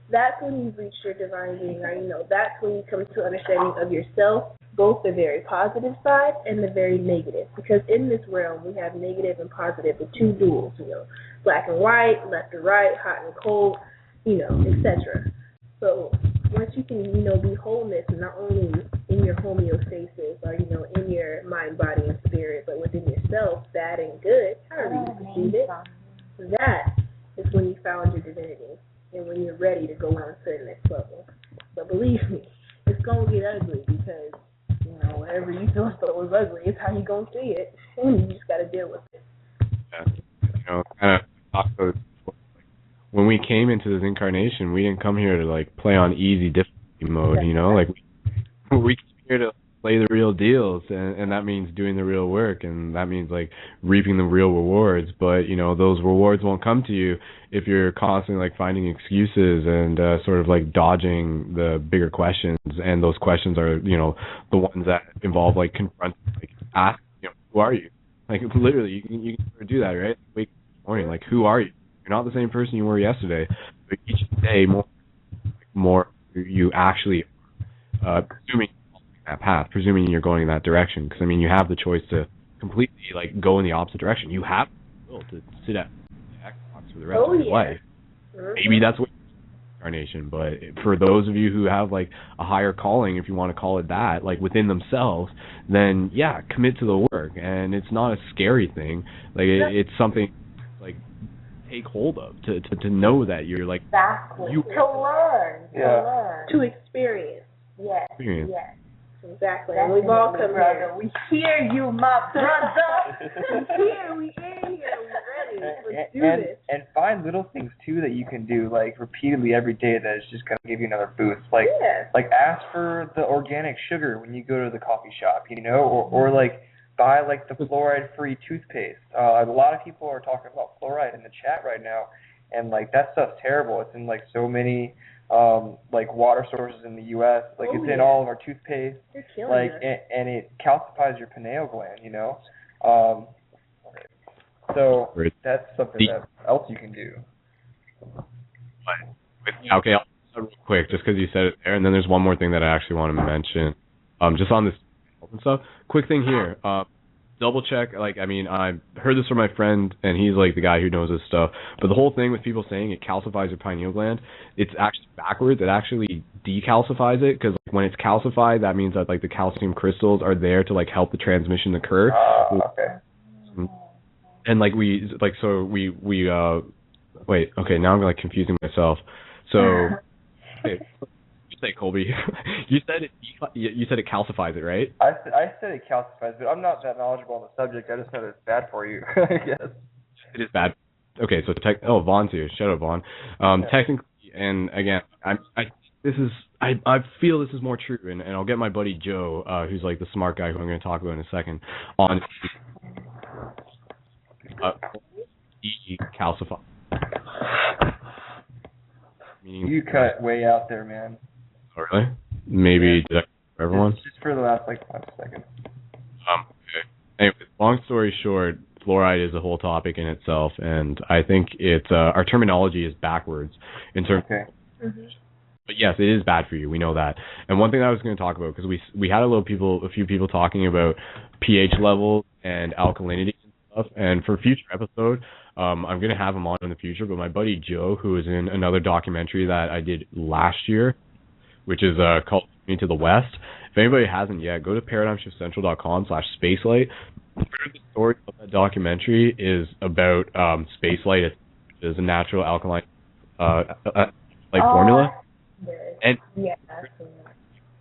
that's when you've reached your divine being, or, you know, that's when you come to understanding of yourself, both the very positive side and the very negative. Because in this realm, we have negative and positive, the two duals, you know, black and white, left and right, hot and cold, you know, etc. So once you can, you know, be wholeness, not only in your homeostasis or, you know, in your mind, body, and spirit, but within yourself, yourself, bad and good, however you perceive it, that is when you found your divinity and when you're ready to go on to the next level. But believe me, it's going to get ugly because, whatever you thought was ugly is how you going to see it, and you just got to deal with it.
Yeah. Kind of talk about when we came into this incarnation, we didn't come here to like play on easy difficulty mode, like we came here to play the real deals, and that means doing the real work, and that means like reaping the real rewards. But those rewards won't come to you if you're constantly like finding excuses and sort of like dodging the bigger questions. And those questions are the ones that involve like confronting, like ask, who are you? Like literally, you can sort of do that, right? Wake up in the morning, like who are you? You're not the same person you were yesterday, but each day more you actually presuming that path, presuming you're going in that direction. Because you have the choice to completely like go in the opposite direction. You have the will to sit at the Xbox for the rest of your life. Maybe that's what incarnation, but for those of you who have like a higher calling, if you want to call it that, like within themselves, then yeah, commit to the work. And it's not a scary thing. Like it's something like take hold of to know that you're like
to learn,
to experience.
Yes.
Experience.
Yes.
Exactly. And we've all come here.
We hear you, my brother.
we in here. We ready. Let's do this.
And find little things too that you can do like repeatedly every day that is just gonna give you another boost. Like ask for the organic sugar when you go to the coffee shop, or like buy like the fluoride-free toothpaste. A lot of people are talking about fluoride in the chat right now, and like that stuff's terrible. It's in like so many like water sources in the U.S. Like it's in all of our toothpaste. Like and it calcifies your pineal gland. So that's something else you can do.
Okay, I'll real quick, just because you said it there, and then there's one more thing that I actually want to mention. Just on this and stuff. Quick thing here. Double check. Like, I heard this from my friend, and he's like the guy who knows this stuff. But the whole thing with people saying it calcifies your pineal gland, it's actually backwards. It actually decalcifies it, because like, when it's calcified, that means that like the calcium crystals are there to like help the transmission occur.
Okay.
And like wait. Okay, now I'm like confusing myself. So. Okay. Say Colby, you said it calcifies it, right?
I said it calcifies, but I'm not that knowledgeable on the subject. I just know that it's bad for you. I guess
it is bad. Okay, so Vaughn's here. Shout out Vaughn. Technically, and again, I feel this is more true, and I'll get my buddy Joe, who's like the smart guy who I'm going to talk about in a second, on decalcify.
You cut way out there, man.
Oh, really? Maybe did I for everyone?
Just for the last like 5 seconds.
Okay. Anyway, long story short, fluoride is a whole topic in itself, and I think it's our terminology is backwards in terms.
Okay.
But yes, it is bad for you. We know that. And one thing I was going to talk about, because we had a few people talking about pH levels and alkalinity and stuff. And for a future episode, I'm going to have him on in the future. But my buddy Joe, who is in another documentary that I did last year, which is called Into the West. If anybody hasn't yet, go to paradigmshiftcentral.com/spacelight. Part of the story of that documentary is about spacelight, which is a natural alkaline formula. And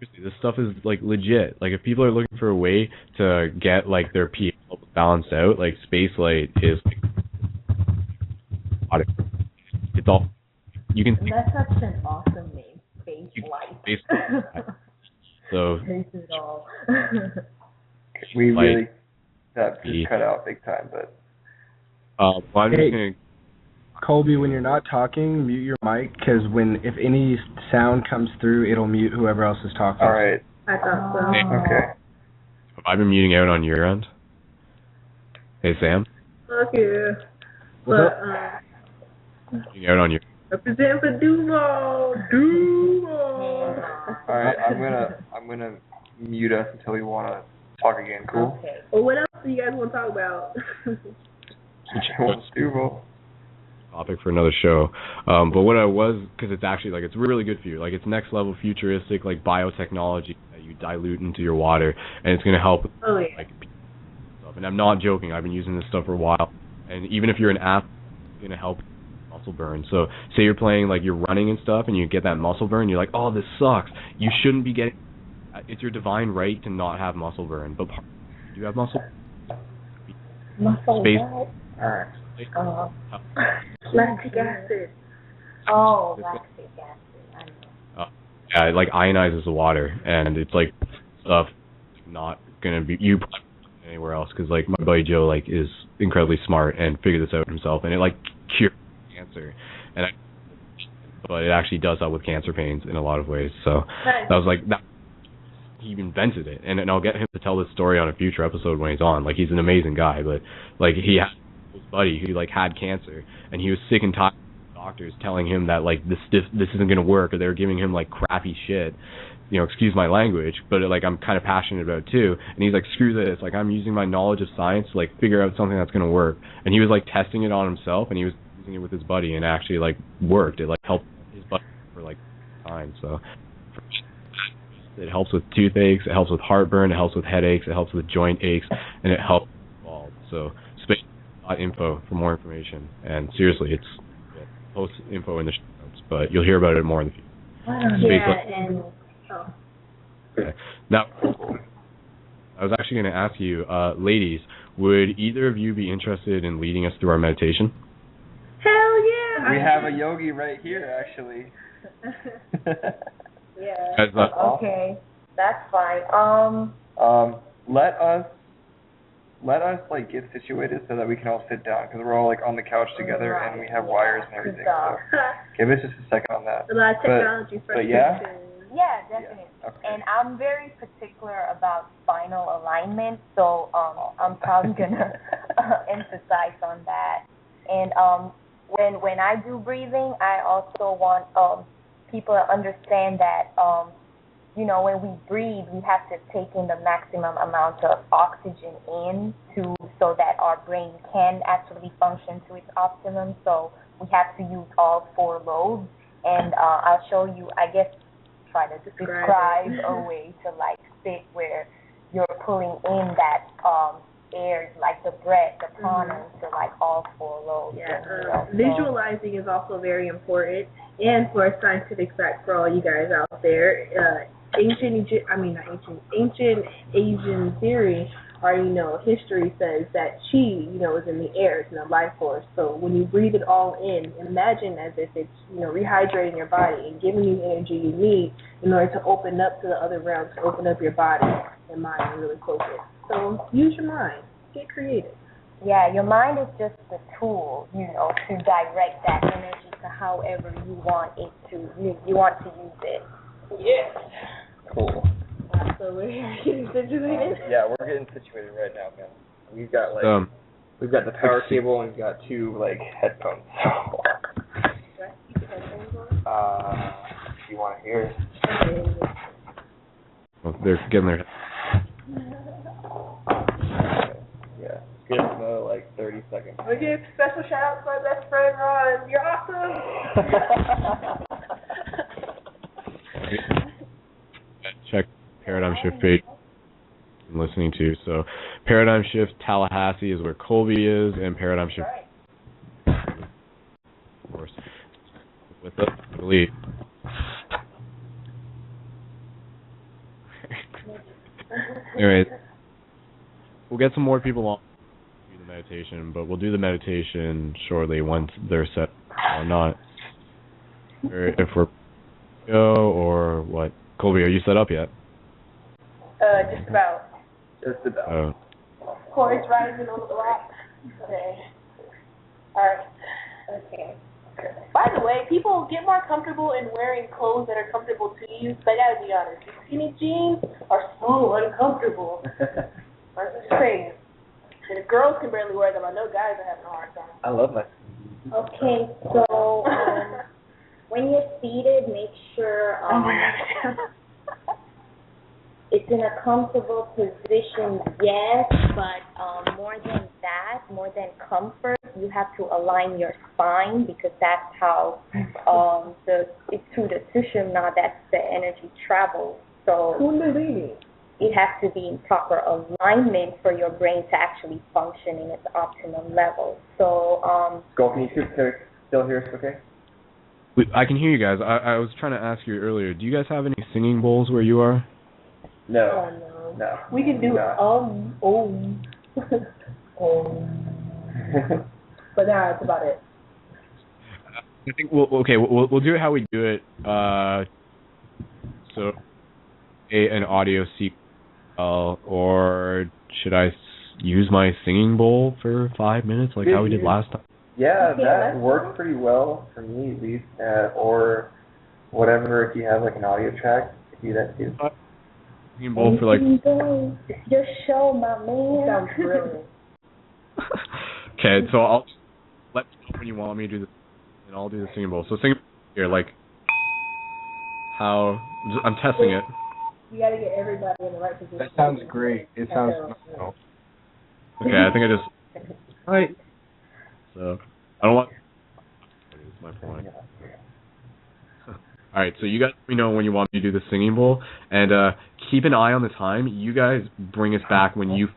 this stuff is like legit. Like if people are looking for a way to get like their pH levels balanced out, like spacelight is like, it's all you can.
That's such an awesome name.
So
it all.
We really that just cut out big time, but
well, I'm just gonna
Colby, when you're not talking, mute your mic, because if any sound comes through, it'll mute whoever else is talking.
All right.
I thought so.
Okay.
Have I been muting out on your end? Hey, Sam?
Okay.
What's up?
Muting out on your
represent for Duval. Duval.
All right, I'm gonna mute us until we want to talk again. Cool.
Okay. Well, what else do you guys want to talk about?
Duval.
Topic for another show. But what I was, because it's actually like it's really good for you. Like it's next level futuristic like biotechnology that you dilute into your water, and it's gonna help.
Oh yeah.
Like stuff. And I'm not joking. I've been using this stuff for a while. And even if you're an athlete, it's going to help muscle burn. So say you're playing, like you're running and stuff, and you get that muscle burn, you're like, oh, this sucks. You shouldn't be getting. It's your divine right to not have muscle burn. But do you have muscle?
Muscle
Space.
Lactic acid.
Oh, lactic acid. I know.
Yeah, it like ionizes the water, and it's like stuff not gonna be you anywhere else, because like my buddy Joe like is incredibly smart and figured this out himself, and it like cures cancer, but it actually does help with cancer pains in a lot of ways. So
Nice.
that was like that. He invented it, and I'll get him to tell this story on a future episode when he's on. Like, he's an amazing guy, but like he had his buddy who like had cancer, and he was sick and tired of doctors telling him that like this isn't gonna work, or they were giving him like crappy shit. You know, excuse my language, but like I'm kind of passionate about it too. And he's like, screw this, like I'm using my knowledge of science to like figure out something that's gonna work. And he was like testing it on himself, and he was using it with his buddy, and it actually like worked. It like helped his buddy for like time. So it helps with toothaches, it helps with heartburn, it helps with headaches, it helps with joint aches, and it helps with all. So space.info for more information. And seriously, it's post info in the show notes, but you'll hear about it more in the future. Okay. Now, I was actually going to ask you, ladies, would either of you be interested in leading us through our meditation?
Hell yeah!
We have a yogi right here, actually.
Yeah. Okay, that's fine.
Let us like get situated so that we can all sit down, because we're all like on the couch together and we have wires and everything. So give us just a second on that.
A lot of technology for
yeah.
Yeah, definitely.
Yeah. Okay.
And I'm very particular about spinal alignment, so I'm probably gonna emphasize on that. And when I do breathing, I also want people to understand that when we breathe, we have to take in the maximum amount of oxygen so that our brain can actually function to its optimum. So we have to use all 4 lobes, and I'll show you, I guess, try to describe a way to like sit where you're pulling in that air, like the breath, the prana, to like all 4 lobes.
Yeah, visualizing is also very important, and for a scientific fact for all you guys out there, ancient Asian theory, or history says that chi, is in the air, it's in the life force. So when you breathe it all in, imagine as if it's rehydrating your body and giving you the energy you need in order to open up to the other realms, to open up your body and mind and really focus. So use your mind, get creative.
Yeah, your mind is just the tool, to direct that energy to however you want it to. You want to use it.
Yes.
Cool.
So we're getting situated.
Yeah, we're getting situated right now, man. We've got we've got the power cable and we've got 2 like headphones. If you want to hear.
Well, they're getting their.
Yeah, give them like 30 seconds.
We give special shout out to my best friend Ron. You're awesome.
Check Paradigm Shift page I'm listening to. So Paradigm Shift Tallahassee is where Colby is, and Paradigm Shift, of course, with us, I believe. Anyways, we'll get some more people on to do the meditation, but we'll do the meditation shortly once they're set or not. Or if we're or what? Colby, are you set up yet?
Just about.
Just about.
Chords rising on the block. Okay. Alright. Okay. By the way, people get more comfortable in wearing clothes that are comfortable to you. But I gotta be honest, skinny jeans are so uncomfortable. I'm just saying. And if girls can barely wear them, I know guys are having a hard time.
I love my.
Okay, so when you're seated, make sure it's in a comfortable position, yes, but more than comfort, you have to align your spine, because that's how it's through the sushumna that the energy travels. So
Kundalini.
it has to be in proper alignment for your brain to actually function in its optimum level. So,
Skull, can you still hear us okay?
I can hear you guys. I was trying to ask you earlier, do you guys have any singing bowls where you are?
No.
Oh, no.
No.
We can do but that's about it.
I think we'll do it how we do it. So, an audio sequence, or should I use my singing bowl for 5 minutes, like how we did last time?
Yeah, that worked pretty well for me at least. Or whatever, if you have like an audio track, you do that too.
Singing bowl for like.
It's your show, my man.
Sounds brilliant.
Okay, so I'll let me know when you want me to do this, and I'll do the singing bowl. So sing here, like how I'm testing it.
You gotta get everybody in the right position.
That sounds great. It sounds phenomenal.
Okay, I think I just. Right. So I don't want. That's my point. All right, so you guys let me know when you want me to do the singing bowl, and keep an eye on the time. You guys bring us back when you.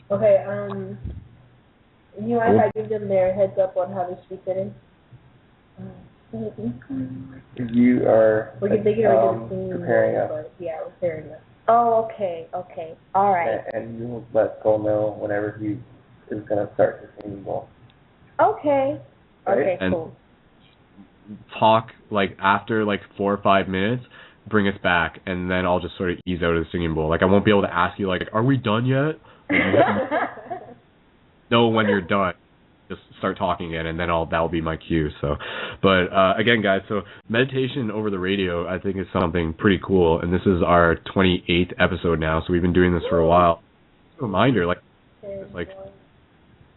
Okay, you mind if I give them their heads up on how they should be sitting?
You are
We can think of
preparing us.
but yeah, we're preparing us.
Oh, okay, all right.
And you will let Skull know whenever he is going to start the singing bowl.
Okay.
Right?
Okay,
And
cool.
talk like after like 4 or 5 minutes, bring us back, and then I'll just sort of ease out of the singing bowl. Like I won't be able to ask you like, are we done yet? Like, you have to know when you're done. Just start talking again, and then that'll be my cue. So, but again, guys, so meditation over the radio, I think, is something pretty cool, and this is our 28th episode now. So we've been doing this for a while. Just a reminder, like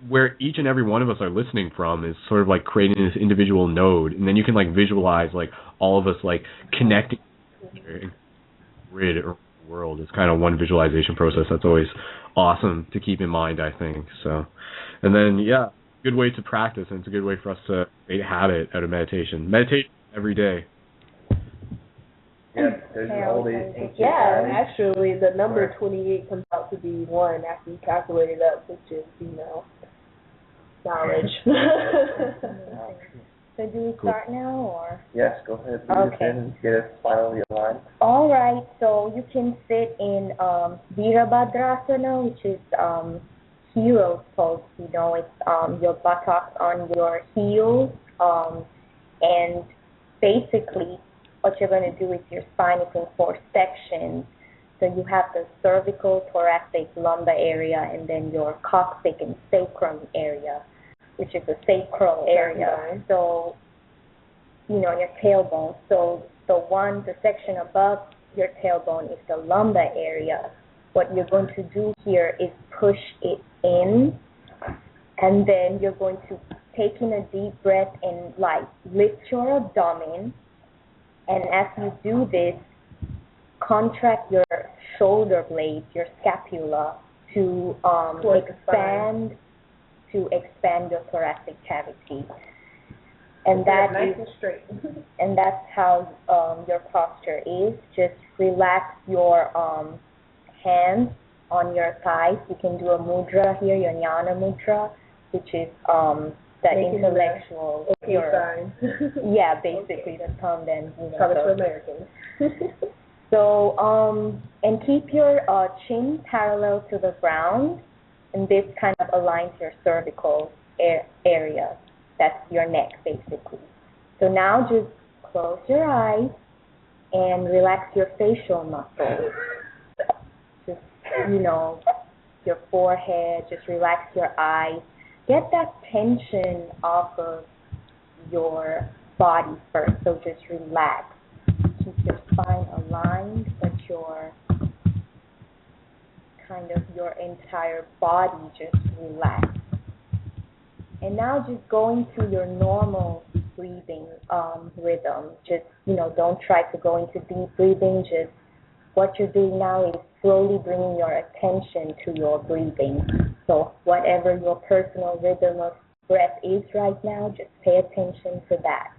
where each and every one of us are listening from is sort of like creating this individual node, and then you can like visualize like all of us like connecting grid or world is kind of one visualization process. That's always awesome to keep in mind, I think. So, and then yeah, good way to practice, and it's a good way for us to make a habit out of meditation. Meditate every day.
Yeah, there's all these ancient
Yeah,
times.
actually, the number 28 comes out to be 1 after you calculate it up, which is, knowledge.
So do we start now, or?
Yes, go ahead. Lead us in and get us finally aligned.
All right, so you can sit in Virabhadrasana, which is hero's pose. It's your buttocks on your heels, and basically what you're going to do is your spine is in 4 sections. So you have the cervical, thoracic, lumbar area, and then your coccyx and sacrum area, which is the sacral area. So, your tailbone. So the section above your tailbone is the lumbar area. What you're going to do here is push it in, and then you're going to take in a deep breath and lift your abdomen. And as you do this, contract your shoulder blades, your scapula, to expand your thoracic cavity. And that
nice
is
and straight.
and that's how your posture is. Just relax your hands on your thighs. You can do a mudra here, your jnana mudra, which is that intellectual.
Sign.
Yeah, basically the thumb and
for Americans.
So and keep your chin parallel to the ground, and this kind of aligns your cervical area. That's your neck, basically. So now just close your eyes and relax your facial muscles. Just, your forehead, just relax your eyes. Get that tension off of your body first, so just relax. Keep your spine aligned, but your entire body just relax. And now just go into your normal breathing rhythm. Just, don't try to go into deep breathing. Just what you're doing now is slowly bringing your attention to your breathing. So whatever your personal rhythm of breath is right now, just pay attention to that.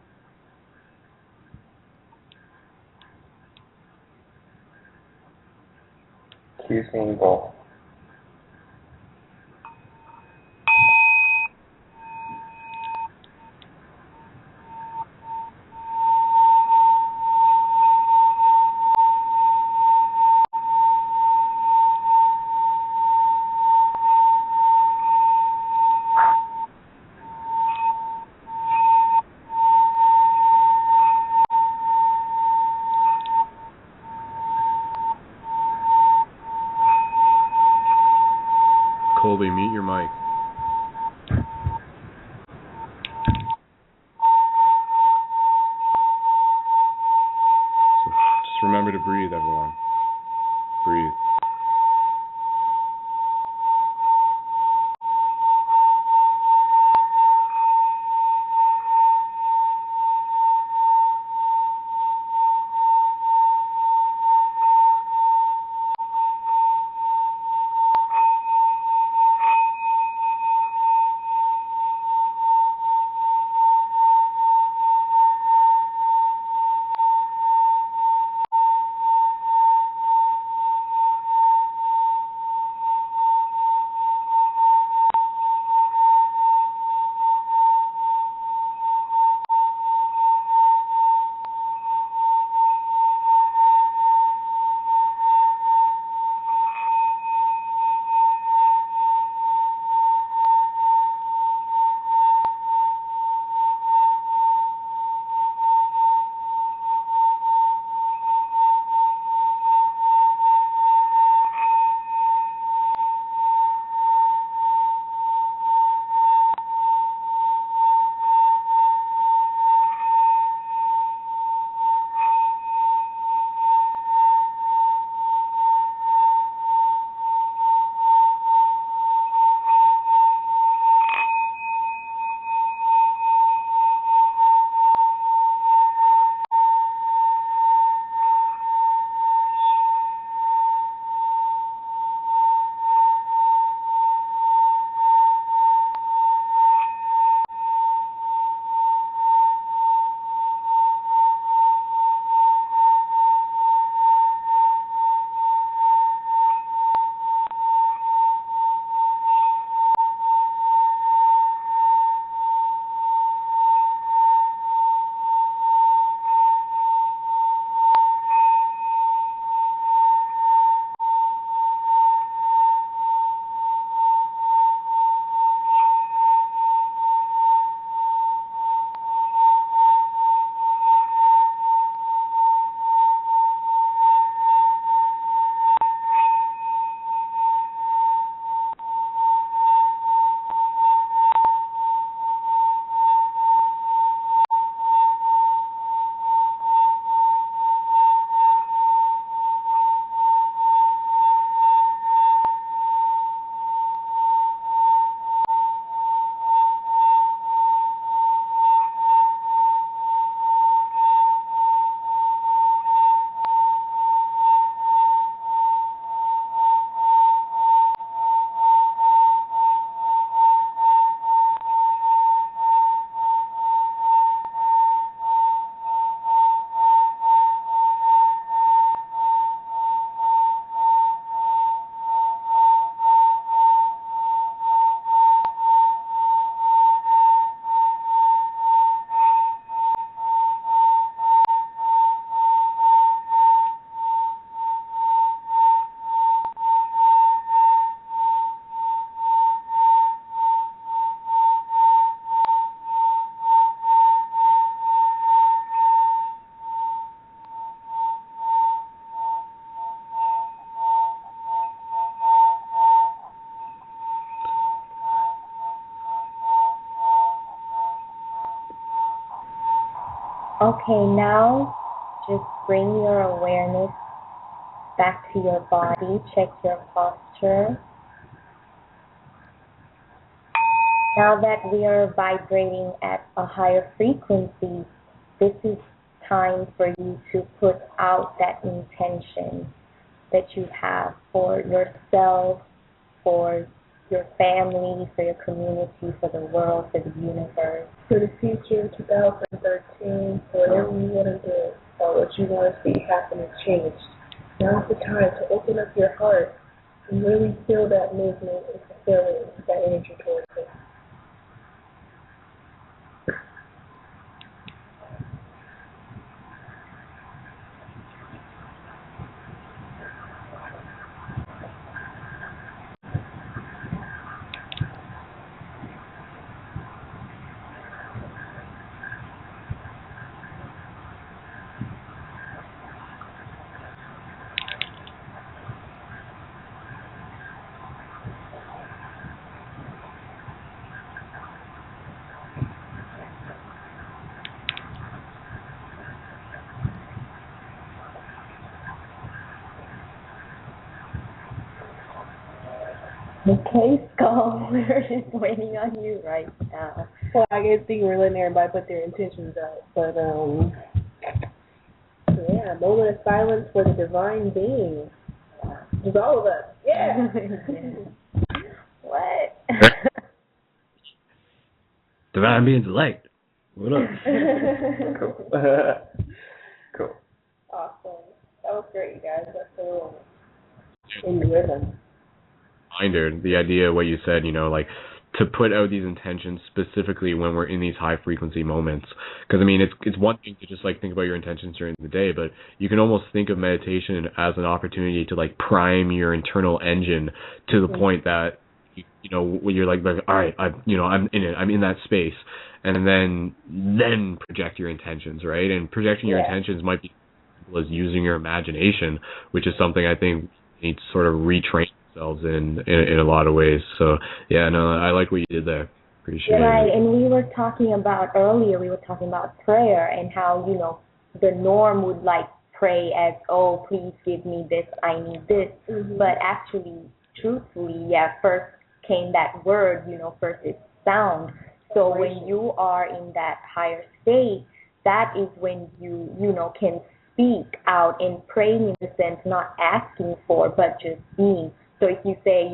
producing both.
Colby, mute your mic. So just remember to breathe, everyone. Breathe.
Okay, now just bring your awareness back to your body. Check your posture. Now that we are vibrating at a higher frequency, this is time for you to put out that intention that you have for yourself, for your family, for your community, for the world, for the universe.
For the future, 2013, whatever you want to do, or what you want to see happen and change. Now's the time to open up your heart And really feel that movement and fulfill it, that energy towards it.
Okay, Skull, we're just waiting on you right now.
Well, I guess we're letting everybody put their intentions out, but yeah, moment of silence for the divine being. Just all of us. Yeah.
What?
Divine beings elect. What up?
Cool. Cool.
Awesome. That was great, you guys. That's so in rhythm.
Reminder, the idea of what you said, like to put out these intentions specifically when we're in these high frequency moments. Because I mean, it's one thing to just like think about your intentions during the day, but you can almost think of meditation as an opportunity to like prime your internal engine to the point that when you're like all right, I'm in it, I'm in that space, and then project your intentions, right? And projecting your intentions might be as simple as using your imagination, which is something I think we need to sort of retrain ourselves in a lot of ways. So yeah, no, I like what you did there. Appreciate
right,
it.
and we were talking about prayer and how, the norm would like pray as, oh, please give me this, I need this. Mm-hmm. But actually, truthfully, first came that word, first it's sound. So when you are in that higher state, that is when you, can speak out and praying in the sense, not asking for, but just being. So if you say,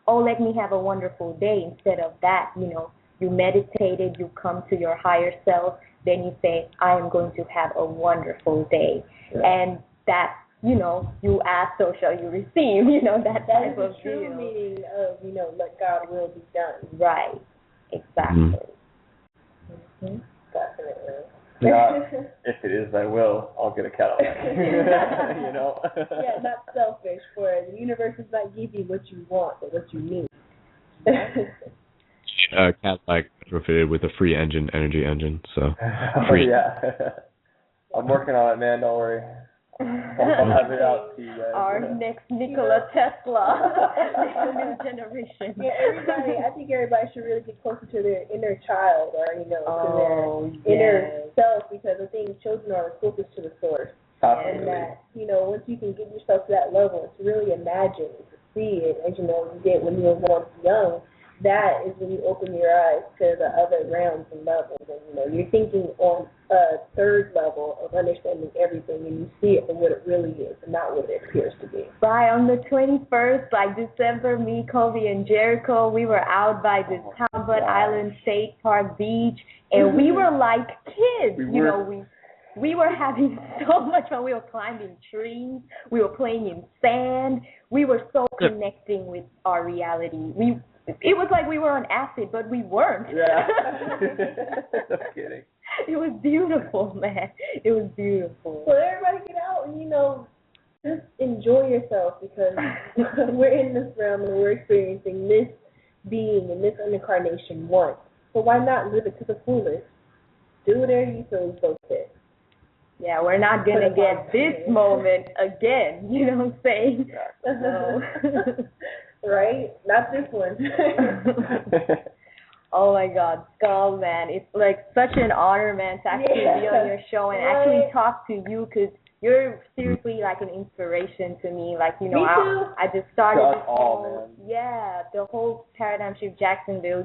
oh, let me have a wonderful day, instead of that, you meditated, you come to your higher self, then you say, I am going to have a wonderful day. Yeah. And that, you ask, so shall you receive, that type of
deal. True meaning of, let God will be done.
Right, exactly.
Mm-hmm. Definitely.
Not, if it is thy will, I'll get a Cadillac.
Yeah, not selfish. For the universe does not give you what you want, but what you need.
Cadillac retrofitted with a free energy engine, so free.
Yeah. I'm working on it, man. Don't worry. I'll have it out to you guys.
Our next Nikola Tesla, new generation.
Yeah, I think everybody should really get closer to their inner child, or to their inner self, because I think children are the closest to the source.
Absolutely.
And that, once you can get yourself to that level, to really imagine, to see it, as you did when you were once young. That is when you open your eyes to the other realms and levels, and you're thinking on a third level of understanding everything, and you see it for what it really is, and not what it appears to be.
Right, on the 21st, December, me, Kobe, and Jericho, we were out by the Talbot Island State Park Beach, and we were like kids. We were having so much fun. We were climbing trees. We were playing in sand. We were so connecting with our reality. It was like we were on acid, but we weren't.
Yeah. No kidding.
It was beautiful, man. It was beautiful.
So everybody get out and, just enjoy yourself, because we're in this realm and we're experiencing this being and this incarnation once. So why not live it to the fullest? Do whatever you feel so fit.
Yeah, we're not going to get this moment again. You know what I'm saying? So.
Right? Not this one.
Oh my God, Skull, man. It's like such an honor, man, to actually be on your show and actually talk to you, because you're seriously like an inspiration to me. Like,
me too.
I just started
God,
this whole, the whole Paradigm Shift Jacksonville,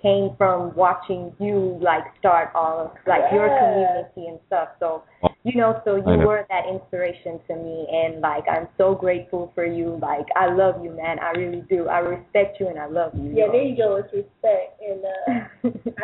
came from watching you start all of your community and stuff. So, so you were that inspiration to me, and I'm so grateful for you. I love you, man. I really do. I respect you and I love you.
Yeah, there you go. It's respect. And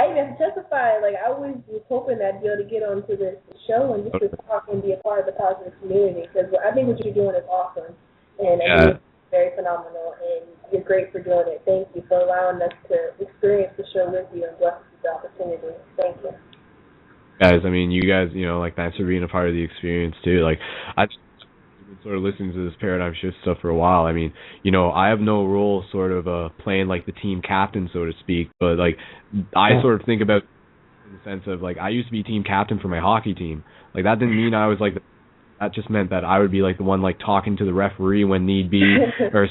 I even testify. I always was hoping that I'd be able to get onto this show and just to talk and be a part of the positive community, because I think what you're doing is awesome. And very phenomenal, and you're great for doing it. Thank you for allowing us to experience the show with you and bless us with the opportunity. Thank you.
Guys, I mean, you guys, like, thanks for being a part of the experience too. Like, I've been sort of listening to this paradigm shift stuff for a while. I mean, I have no role sort of playing like the team captain, so to speak, but like I sort of think about in the sense of like I used to be team captain for my hockey team. Like that didn't mean I was like that just meant that I would be like the one like talking to the referee when need be, or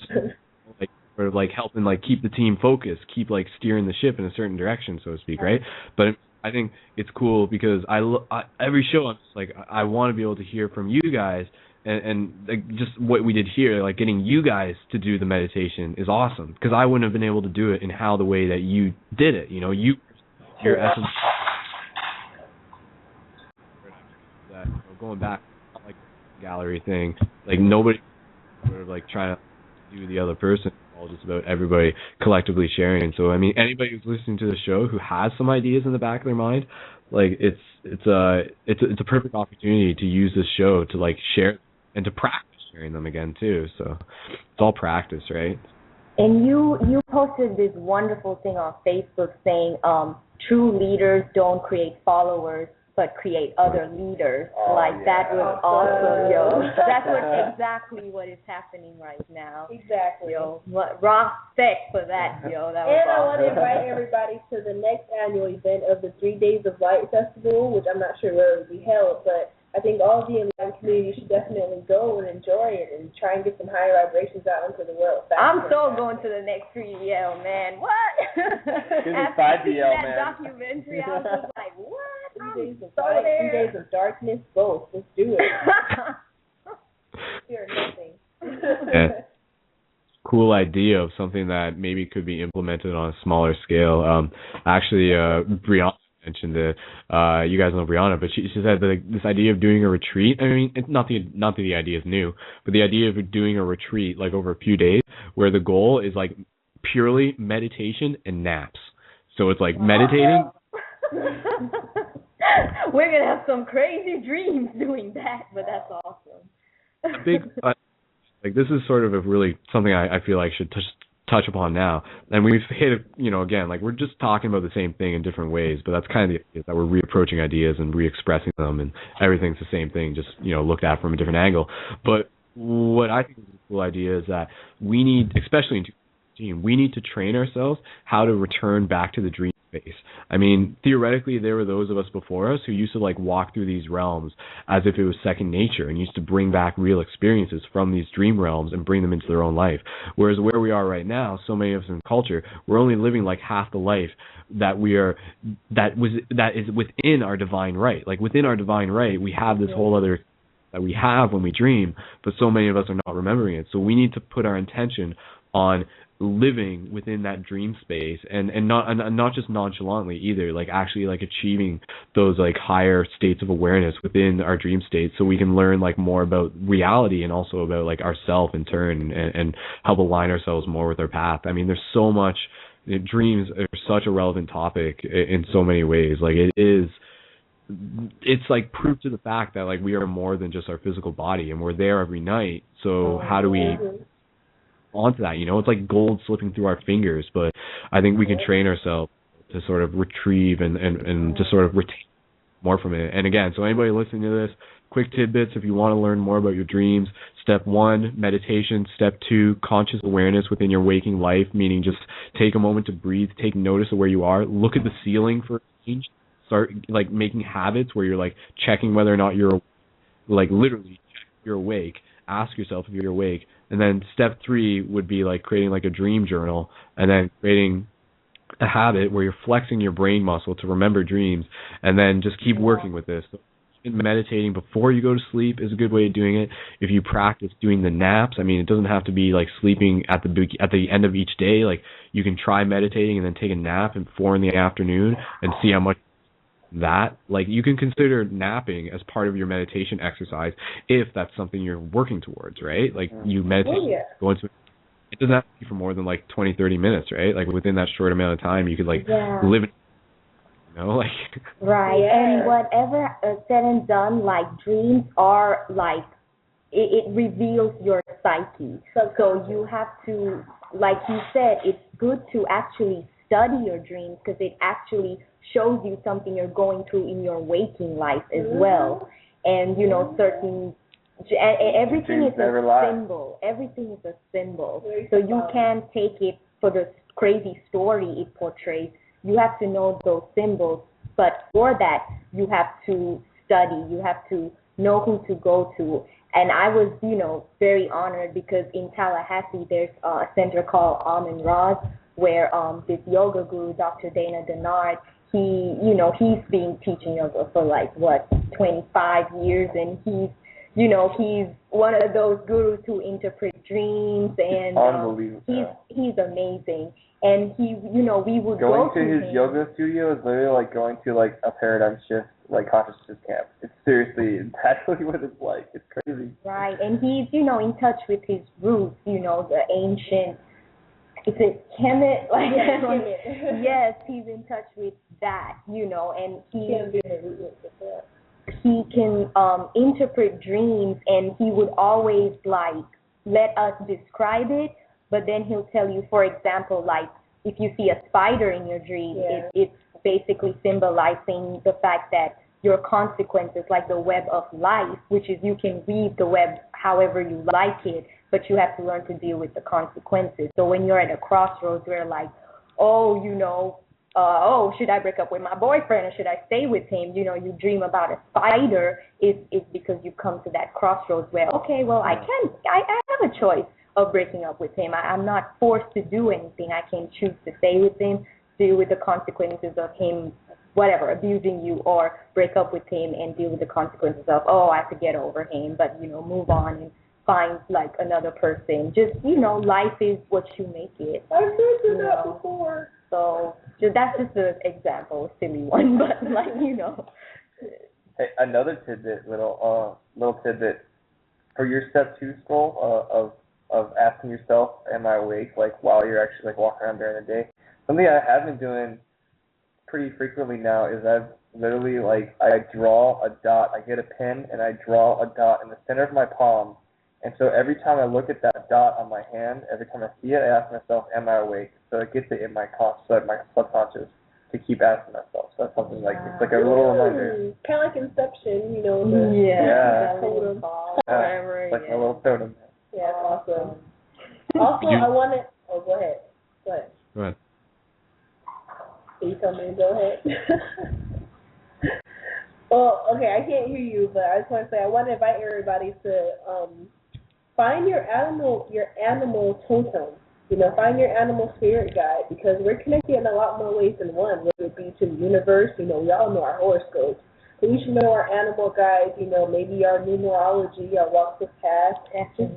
like helping like keep the team focused, keep like steering the ship in a certain direction, so to speak, right? But I think it's cool because every show I'm just like I want to be able to hear from you guys and like just what we did here, like getting you guys to do the meditation is awesome because I wouldn't have been able to do it in the way that you did it. Your essence. That going back like gallery thing, like nobody sort of like trying to do the other person. It's all just about everybody collectively sharing. So I mean, anybody who's listening to the show who has some ideas in the back of their mind, like it's a perfect opportunity to use this show to like share and to practice sharing them again too. So it's all practice, right?
And you posted this wonderful thing on Facebook saying true leaders don't create followers but create other leaders. That was awesome, yo. That's exactly what is happening right now.
Exactly.
Yo, respect for that, yo. That was
awesome. I want to invite
everybody
everybody to the next annual event of the 3 Days of Light Festival, which I'm not sure where it will be held, but I think all of the enlightened community should definitely go and enjoy it and try and get some higher vibrations out into the world.
I'm so going to the next 3DL, man. What?
After 5DL,
that documentary, I was just like, what?
3 days of darkness, both. Let's do it. Fear nothing.
Yeah. Cool idea of something that maybe could be implemented on a smaller scale. Actually, Brianna mentioned it. You guys know Brianna, but she said that this idea of doing a retreat. I mean, it's not that the idea is new, but the idea of doing a retreat like over a few days, where the goal is like purely meditation and naps. So it's like meditating.
We're gonna have some crazy dreams doing that, but that's awesome.
Big, like this is sort of a really something I feel like should touch upon now. And we've hit it, again, like we're just talking about the same thing in different ways, but that's kind of the idea, that we're reapproaching ideas and re-expressing them, and everything's the same thing, just, looked at from a different angle. But what I think is a cool idea is that we need, especially in 2015, we need to train ourselves how to return back to the dream space. I mean, theoretically, there were those of us before us who used to like walk through these realms as if it was second nature and used to bring back real experiences from these dream realms and bring them into their own life. Whereas where we are right now, so many of us in culture, we're only living like half the life that is within our divine right. Like within our divine right, we have this whole other that we have when we dream, but so many of us are not remembering it. So we need to put our intention on living within that dream space and not just nonchalantly either, like actually like achieving those like higher states of awareness within our dream state, so we can learn like more about reality and also about like ourself in turn, and help align ourselves more with our path. I mean, there's so much, dreams are such a relevant topic in so many ways. Like it's like proof to the fact that like we are more than just our physical body, and we're there every night. So how do we onto that? It's like gold slipping through our fingers, but I think we can train ourselves to sort of retrieve and to sort of retain more from it. And again, so anybody listening to this, quick tidbits if you want to learn more about your dreams. Step 1, meditation. Step 2, conscious awareness within your waking life, meaning just take a moment to breathe, take notice of where you are, look at the ceiling for a change, start like making habits where you're like checking whether or not you're like literally check if you're awake, ask yourself if you're awake. And then step 3 would be like creating like a dream journal, and then creating a habit where you're flexing your brain muscle to remember dreams, and then just keep working with this. So meditating before you go to sleep is a good way of doing it. If you practice doing the naps, I mean, it doesn't have to be like sleeping at the end of each day. Like you can try meditating and then take a nap at 4 in the afternoon and see how much that, like, you can consider napping as part of your meditation exercise if that's something you're working towards, right? Like you meditate, go into it doesn't have to be for more than like 20-30 minutes, right? Like within that short amount of time you could like live it, like
right. And whatever said and done, like dreams are like it reveals your psyche. So you have to, like you said, it's good to actually study your dreams because it actually shows you something you're going through in your waking life as well. And, you know, certain, everything is a symbol. Everything is a symbol. So you can't take it for the crazy story it portrays. You have to know those symbols. But for that, you have to study. You have to know who to go to. And I was, you know, very honored because in Tallahassee, there's a center called Almond Roz where this yoga guru, Dr. Dana Denard, he's been teaching yoga for 25 years, and he's one of those gurus who interpret dreams, and he's amazing. And we would
go
to
his
him.
Yoga studio is literally like going to a paradigm shift, consciousness camp. It's seriously exactly what it's like. It's crazy.
Right, and he's in touch with his roots, the ancient. Is it Kemet?
Kemet.
Yes, he's in touch with that, and he can interpret dreams, and he would always let us describe it, but then he'll tell you, for example, if you see a spider in your dream, it's basically symbolizing the fact that your consequences, like the web of life, which is you can weave the web however you like it, but you have to learn to deal with the consequences. So when you're at a crossroads where should I break up with my boyfriend or should I stay with him? You dream about a spider, it's because you come to that crossroads where, okay, well, I have a choice of breaking up with him. I'm not forced to do anything. I can choose to stay with him, deal with the consequences of him, whatever, abusing you, or break up with him and deal with the consequences of, I have to get over him, but, move on and find, another person. Just, life is what you make it.
I've been through that before.
So that's just an example, a silly one, but,
Hey, another tidbit, little tidbit. For your step 2 scroll of asking yourself, am I awake, while you're actually, walking around during the day, something I have been doing pretty frequently now is I've literally, I draw a dot. I get a pen and I draw a dot in the center of my palm. And so every time I look at that dot on my hand, every time I see it, I ask myself, am I awake? So it gets it in my subconscious to keep asking myself. So that's something it's like a little reminder.
Kind of like Inception,
Yeah.
Totem.
It's like a little totem.
Yeah, awesome. Also, I want to... Oh, go ahead.
Go ahead.
You tell me to go ahead. Well, okay, I can't hear you, but I just want to say I want to invite everybody to find your animal totem. Find your animal spirit guide, because we're connected in a lot more ways than one, whether it be to the universe. We all know our horoscopes. But we should know our animal guides, maybe our numerology, our walks of path, and just,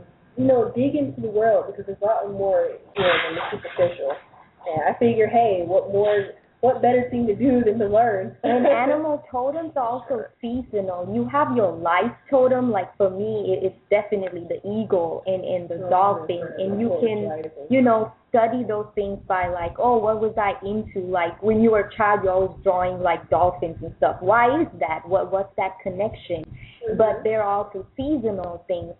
dig into the world, because there's a lot more here than the superficial. And I figure, hey, what better thing to do than to learn?
And animal totems are also seasonal. You have your life totem, for me, it's definitely the eagle and the dolphin. And you can, study those things by what was I into? When you were a child, you're always drawing dolphins and stuff. Why is that? What's that connection? Mm-hmm. But there are also seasonal things,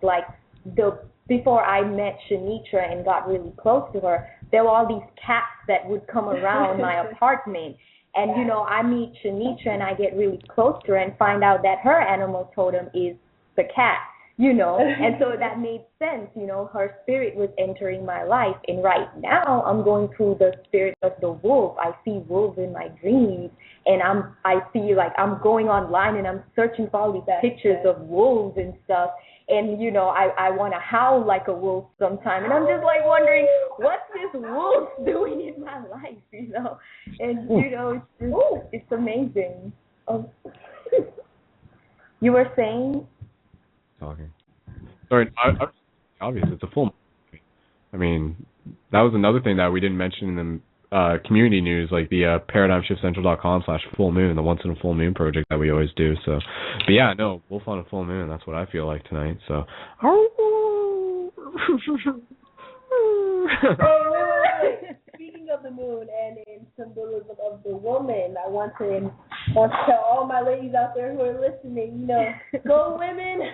before I met Shanitra and got really close to her, there were all these cats that would come around my apartment. And, I meet Shanitra and I get really close to her and find out that her animal totem is the cat, And so that made sense, her spirit was entering my life. And right now I'm going through the spirit of the wolf. I see wolves in my dreams. And I see I'm going online and I'm searching for all these pictures of wolves and stuff. And, I want to howl like a wolf sometime. And I'm just wondering, what's this wolf doing in my life, And, it's amazing. You were saying?
Talking. Sorry, obvious. It's a full moon. I mean, that was another thing that we didn't mention in the community news, the paradigmshiftcentral.com/full moon, the once in a full moon project that we always do. So, but yeah, no, wolf on a full moon. That's what I feel like tonight. So.
Speaking of the moon and in symbolism of the woman, I want to tell all my ladies out there who are listening, go women.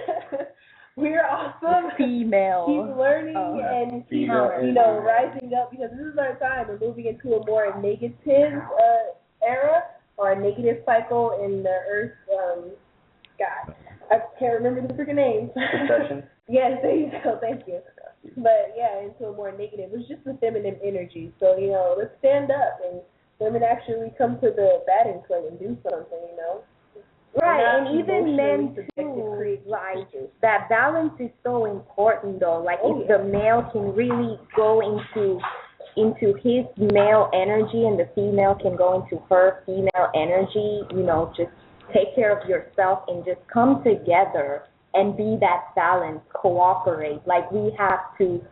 We're awesome.
Female.
Keep learning and keep, rising up, because this is our time. We're moving into a more negative era, or a negative cycle in the Earth. God, I can't remember the freaking name.
Recession?
Yes, there you go. Thank you. But yeah, into a more negative. It's just the feminine energy. So, let's stand up and women actually come to the batting plate and do something,
Right, and even men too, like, that balance is so important though. Like, if the male can really go into his male energy and the female can go into her female energy, just take care of yourself and just come together and be that balance, cooperate. Like, we have to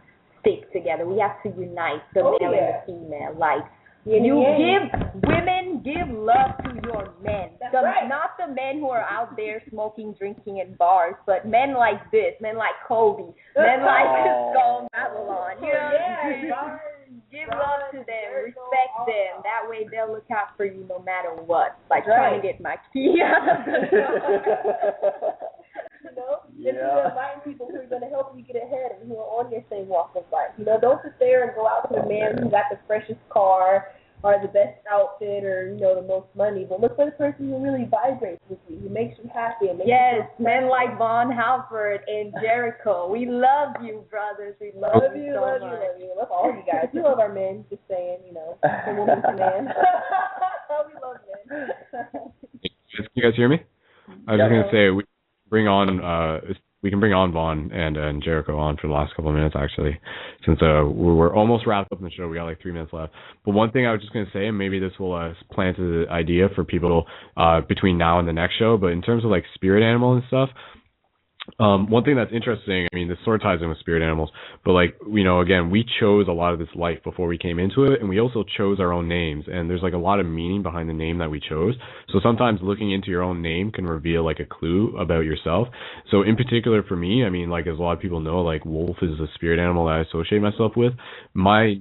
stick together. We have to unite the male and the female. Like, women give love to your men.
Right.
Not the men who are out there smoking, drinking in bars, but men like this, men like Kobe, men like Skull Babylon. Give love to them, respect them. That way they'll look out for you no matter what. Like trying to get my key out of the
If you're inviting people who are going to help you get ahead and who are on your same walk of life. Don't sit there and go out to the man who got the freshest car or the best outfit or, the most money. But look for the person who really vibrates with you, who makes you happy. And makes you
men like Von Halford and Jericho. We love you, brothers. We love you so much.
Love you. Love all you guys. We love our men, just saying, from woman to man. We love men.
Can you guys hear me? I was just going to say, we can bring on Vaughn and Jericho on for the last couple of minutes, actually, since we're almost wrapped up in the show. We got like 3 minutes left. But one thing I was just going to say, and maybe this will plant the idea for people between now and the next show, but in terms of like spirit animal and stuff, one thing that's interesting, this sort of ties in with spirit animals, but again, we chose a lot of this life before we came into it, and we also chose our own names, and there's like a lot of meaning behind the name that we chose. So sometimes looking into your own name can reveal like a clue about yourself. So in particular for me, as a lot of people know, like wolf is a spirit animal that I associate myself with. My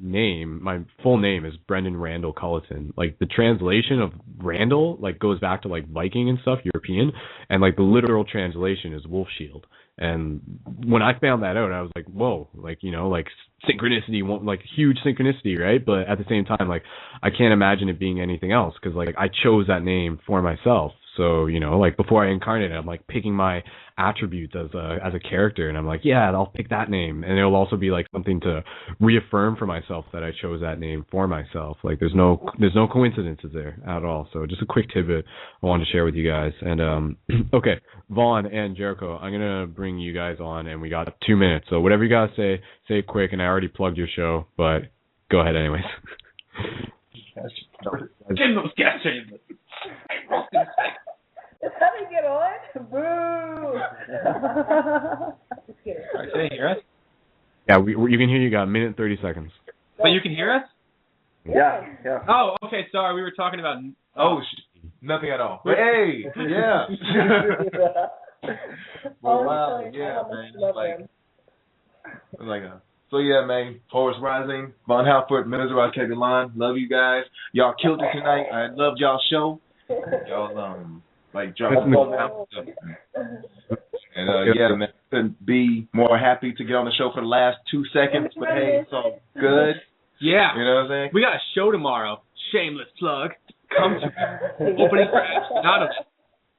full name is Brendon Randall Culleton. Like the translation of Randall like goes back to like Viking and stuff, European, and like the literal translation is wolf shield. And when I found that out, I was like, whoa, like, like synchronicity, like huge synchronicity, right? But at the same time, like, I can't imagine it being anything else because, like, I chose that name for myself. So, like before I incarnated, I'm like picking my attributes as a character, and I'm like, yeah, I'll pick that name, and it'll also be like something to reaffirm for myself that I chose that name for myself. Like there's no coincidences there at all. So just a quick tidbit I wanted to share with you guys. And okay, Vaughn and Jericho, I'm gonna bring you guys on, and we got 2 minutes. So whatever you guys say it quick. And I already plugged your show, but go ahead anyways.
In those gas chambers.
Let me get on. Boo. Just kidding.
Can you hear us?
Yeah, you can hear you. Got a minute and 30 seconds.
But you can hear us?
Yeah.
Oh, okay. Sorry, we were talking about.
Nothing at all. But hey, yeah. Well, wow, yeah, man. So yeah, man. Horus Rising, Von Halford, Minister Ross Kevin Line. Love you guys. Y'all killed it tonight. I loved y'all show. Y'all dropping the stuff. And yeah, man, couldn't be more happy to get on the show for the last 2 seconds. But hey, it's all good.
Yeah.
You know what I'm saying?
We got a show tomorrow. Shameless plug. Come to opening for Nautilus.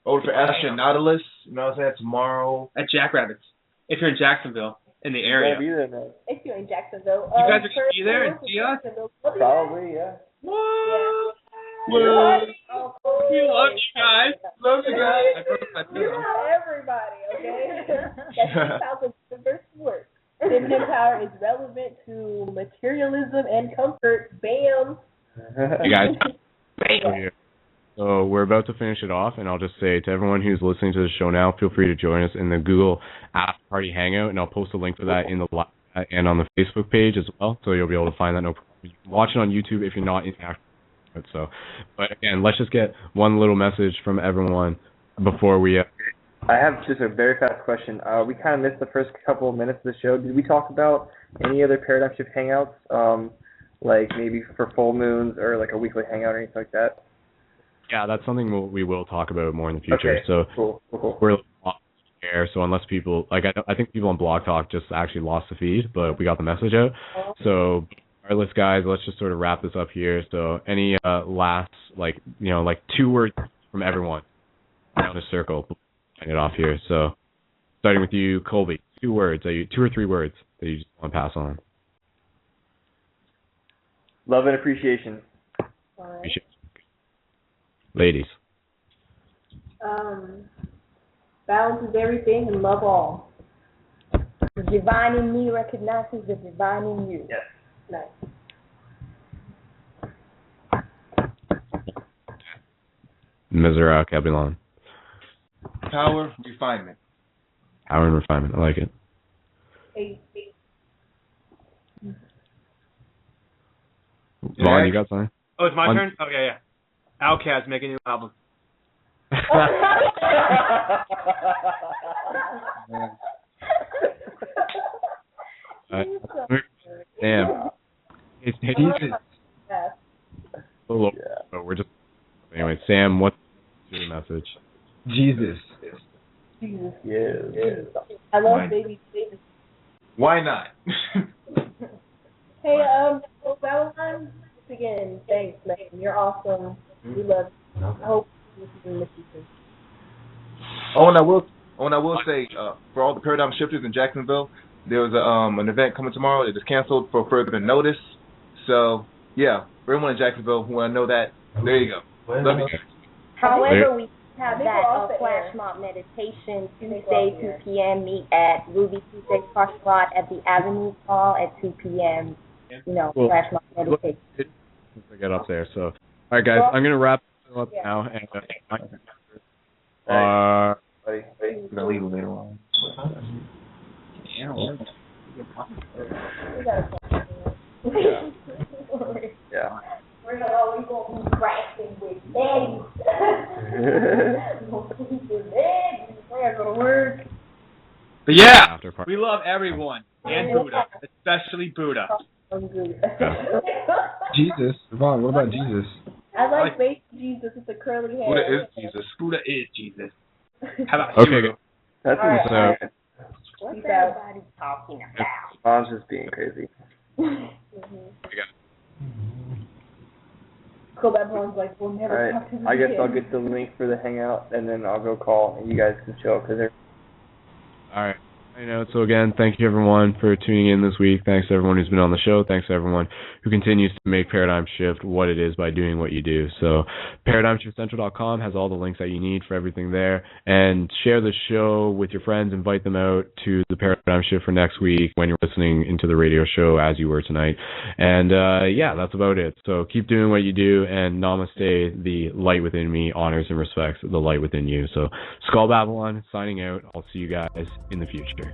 Opening for Ashen Nautilus. You know what I'm saying? Tomorrow
at Jackrabbits. If you're in Jacksonville, in the area.
If you're in Jacksonville.
You guys are going to be there and see us?
Probably, yeah.
What?
Yeah.
We love you guys.
Love you guys.
You know everybody, okay? That's how the universe works. Feminine power is relevant to materialism and comfort. Bam.
Hey guys. Bam. So we're about to finish it off, and I'll just say to everyone who's listening to the show now, feel free to join us in the Google After Party Hangout, and I'll post a link to that in the live and on the Facebook page as well, so you'll be able to find that. No problem. You can watch it on YouTube if you're not in After. So, but again, let's just get one little message from everyone before we.
I have just a very fast question. We kind of missed the first couple of minutes of the show. Did we talk about any other paradigm shift hangouts, like maybe for full moons or like a weekly hangout or anything like that?
Yeah, that's something we will talk about more in the future.
Okay,
so
cool.
we're air, so unless people I think people on Blog Talk just actually lost the feed, but we got the message out. So regardless, guys, let's just sort of wrap this up here. So any last like 2 words from everyone down a circle, end it off here. So starting with you, Colby, 2 words, 2 or 3 words that you just want to pass on.
Love and appreciation.
Ladies.
Balance is everything and love all.
The divine in me recognizes the divine in you.
Yes.
Nice.
Misera Cabelon.
Power, refinement.
Power and refinement. I like it. Vaughn, you got something?
Oh, it's my turn? Okay, yeah. Outkast making a new album.
Damn. It's we're just anyway. Sam, what's your message?
Jesus.
Jesus.
Yes.
I love baby Jesus.
Why not?
Hey, Valentine, again, thanks, man. You're awesome. We love you. I hope this is in the future.
Oh, and I will say, for all the paradigm shifters in Jacksonville, there's an event coming tomorrow. It is canceled for further notice. So, yeah, for everyone in Jacksonville who want to know that, there you go. Love you.
However, we have that flash mob meditation Tuesday, 2 p.m. Meet at Ruby Tuesday Parking Lot at the Avenue Hall at 2 p.m.
Cool.
Flash mob meditation.
I get up there. So, all right, guys, I'm gonna wrap it up now. And
Buddy, we're gonna leave later on. Yeah.
We're going to be crashing with daddies. We're going to work.
But yeah, we love everyone, and Buddha, especially Buddha.
Jesus. Vaughn, what about Jesus?
I like baby Jesus with the curly hair.
Buddha is Jesus.
Buddha is Jesus. How about
okay,
you?
That's
Right.
insane.
What's everybody talking about?
Mom's just being crazy.
Cool, that one's like, we'll never talk to
Alright,
them
I guess
again.
I'll get the link for the Hangout, and then I'll go call, and you guys can chill, because they're...
all right. So again, thank you everyone for tuning in this week. Thanks to everyone who's been on the show. Thanks to everyone who continues to make Paradigm Shift what it is by doing what you do. So ParadigmShiftCentral.com has all the links that you need for everything there. And share the show with your friends. Invite them out to the Paradigm Shift for next week when you're listening into the radio show as you were tonight. And yeah, that's about it. So keep doing what you do, and namaste. The light within me honors and respects the light within you. So Skull Babylon signing out. I'll see you guys in the future.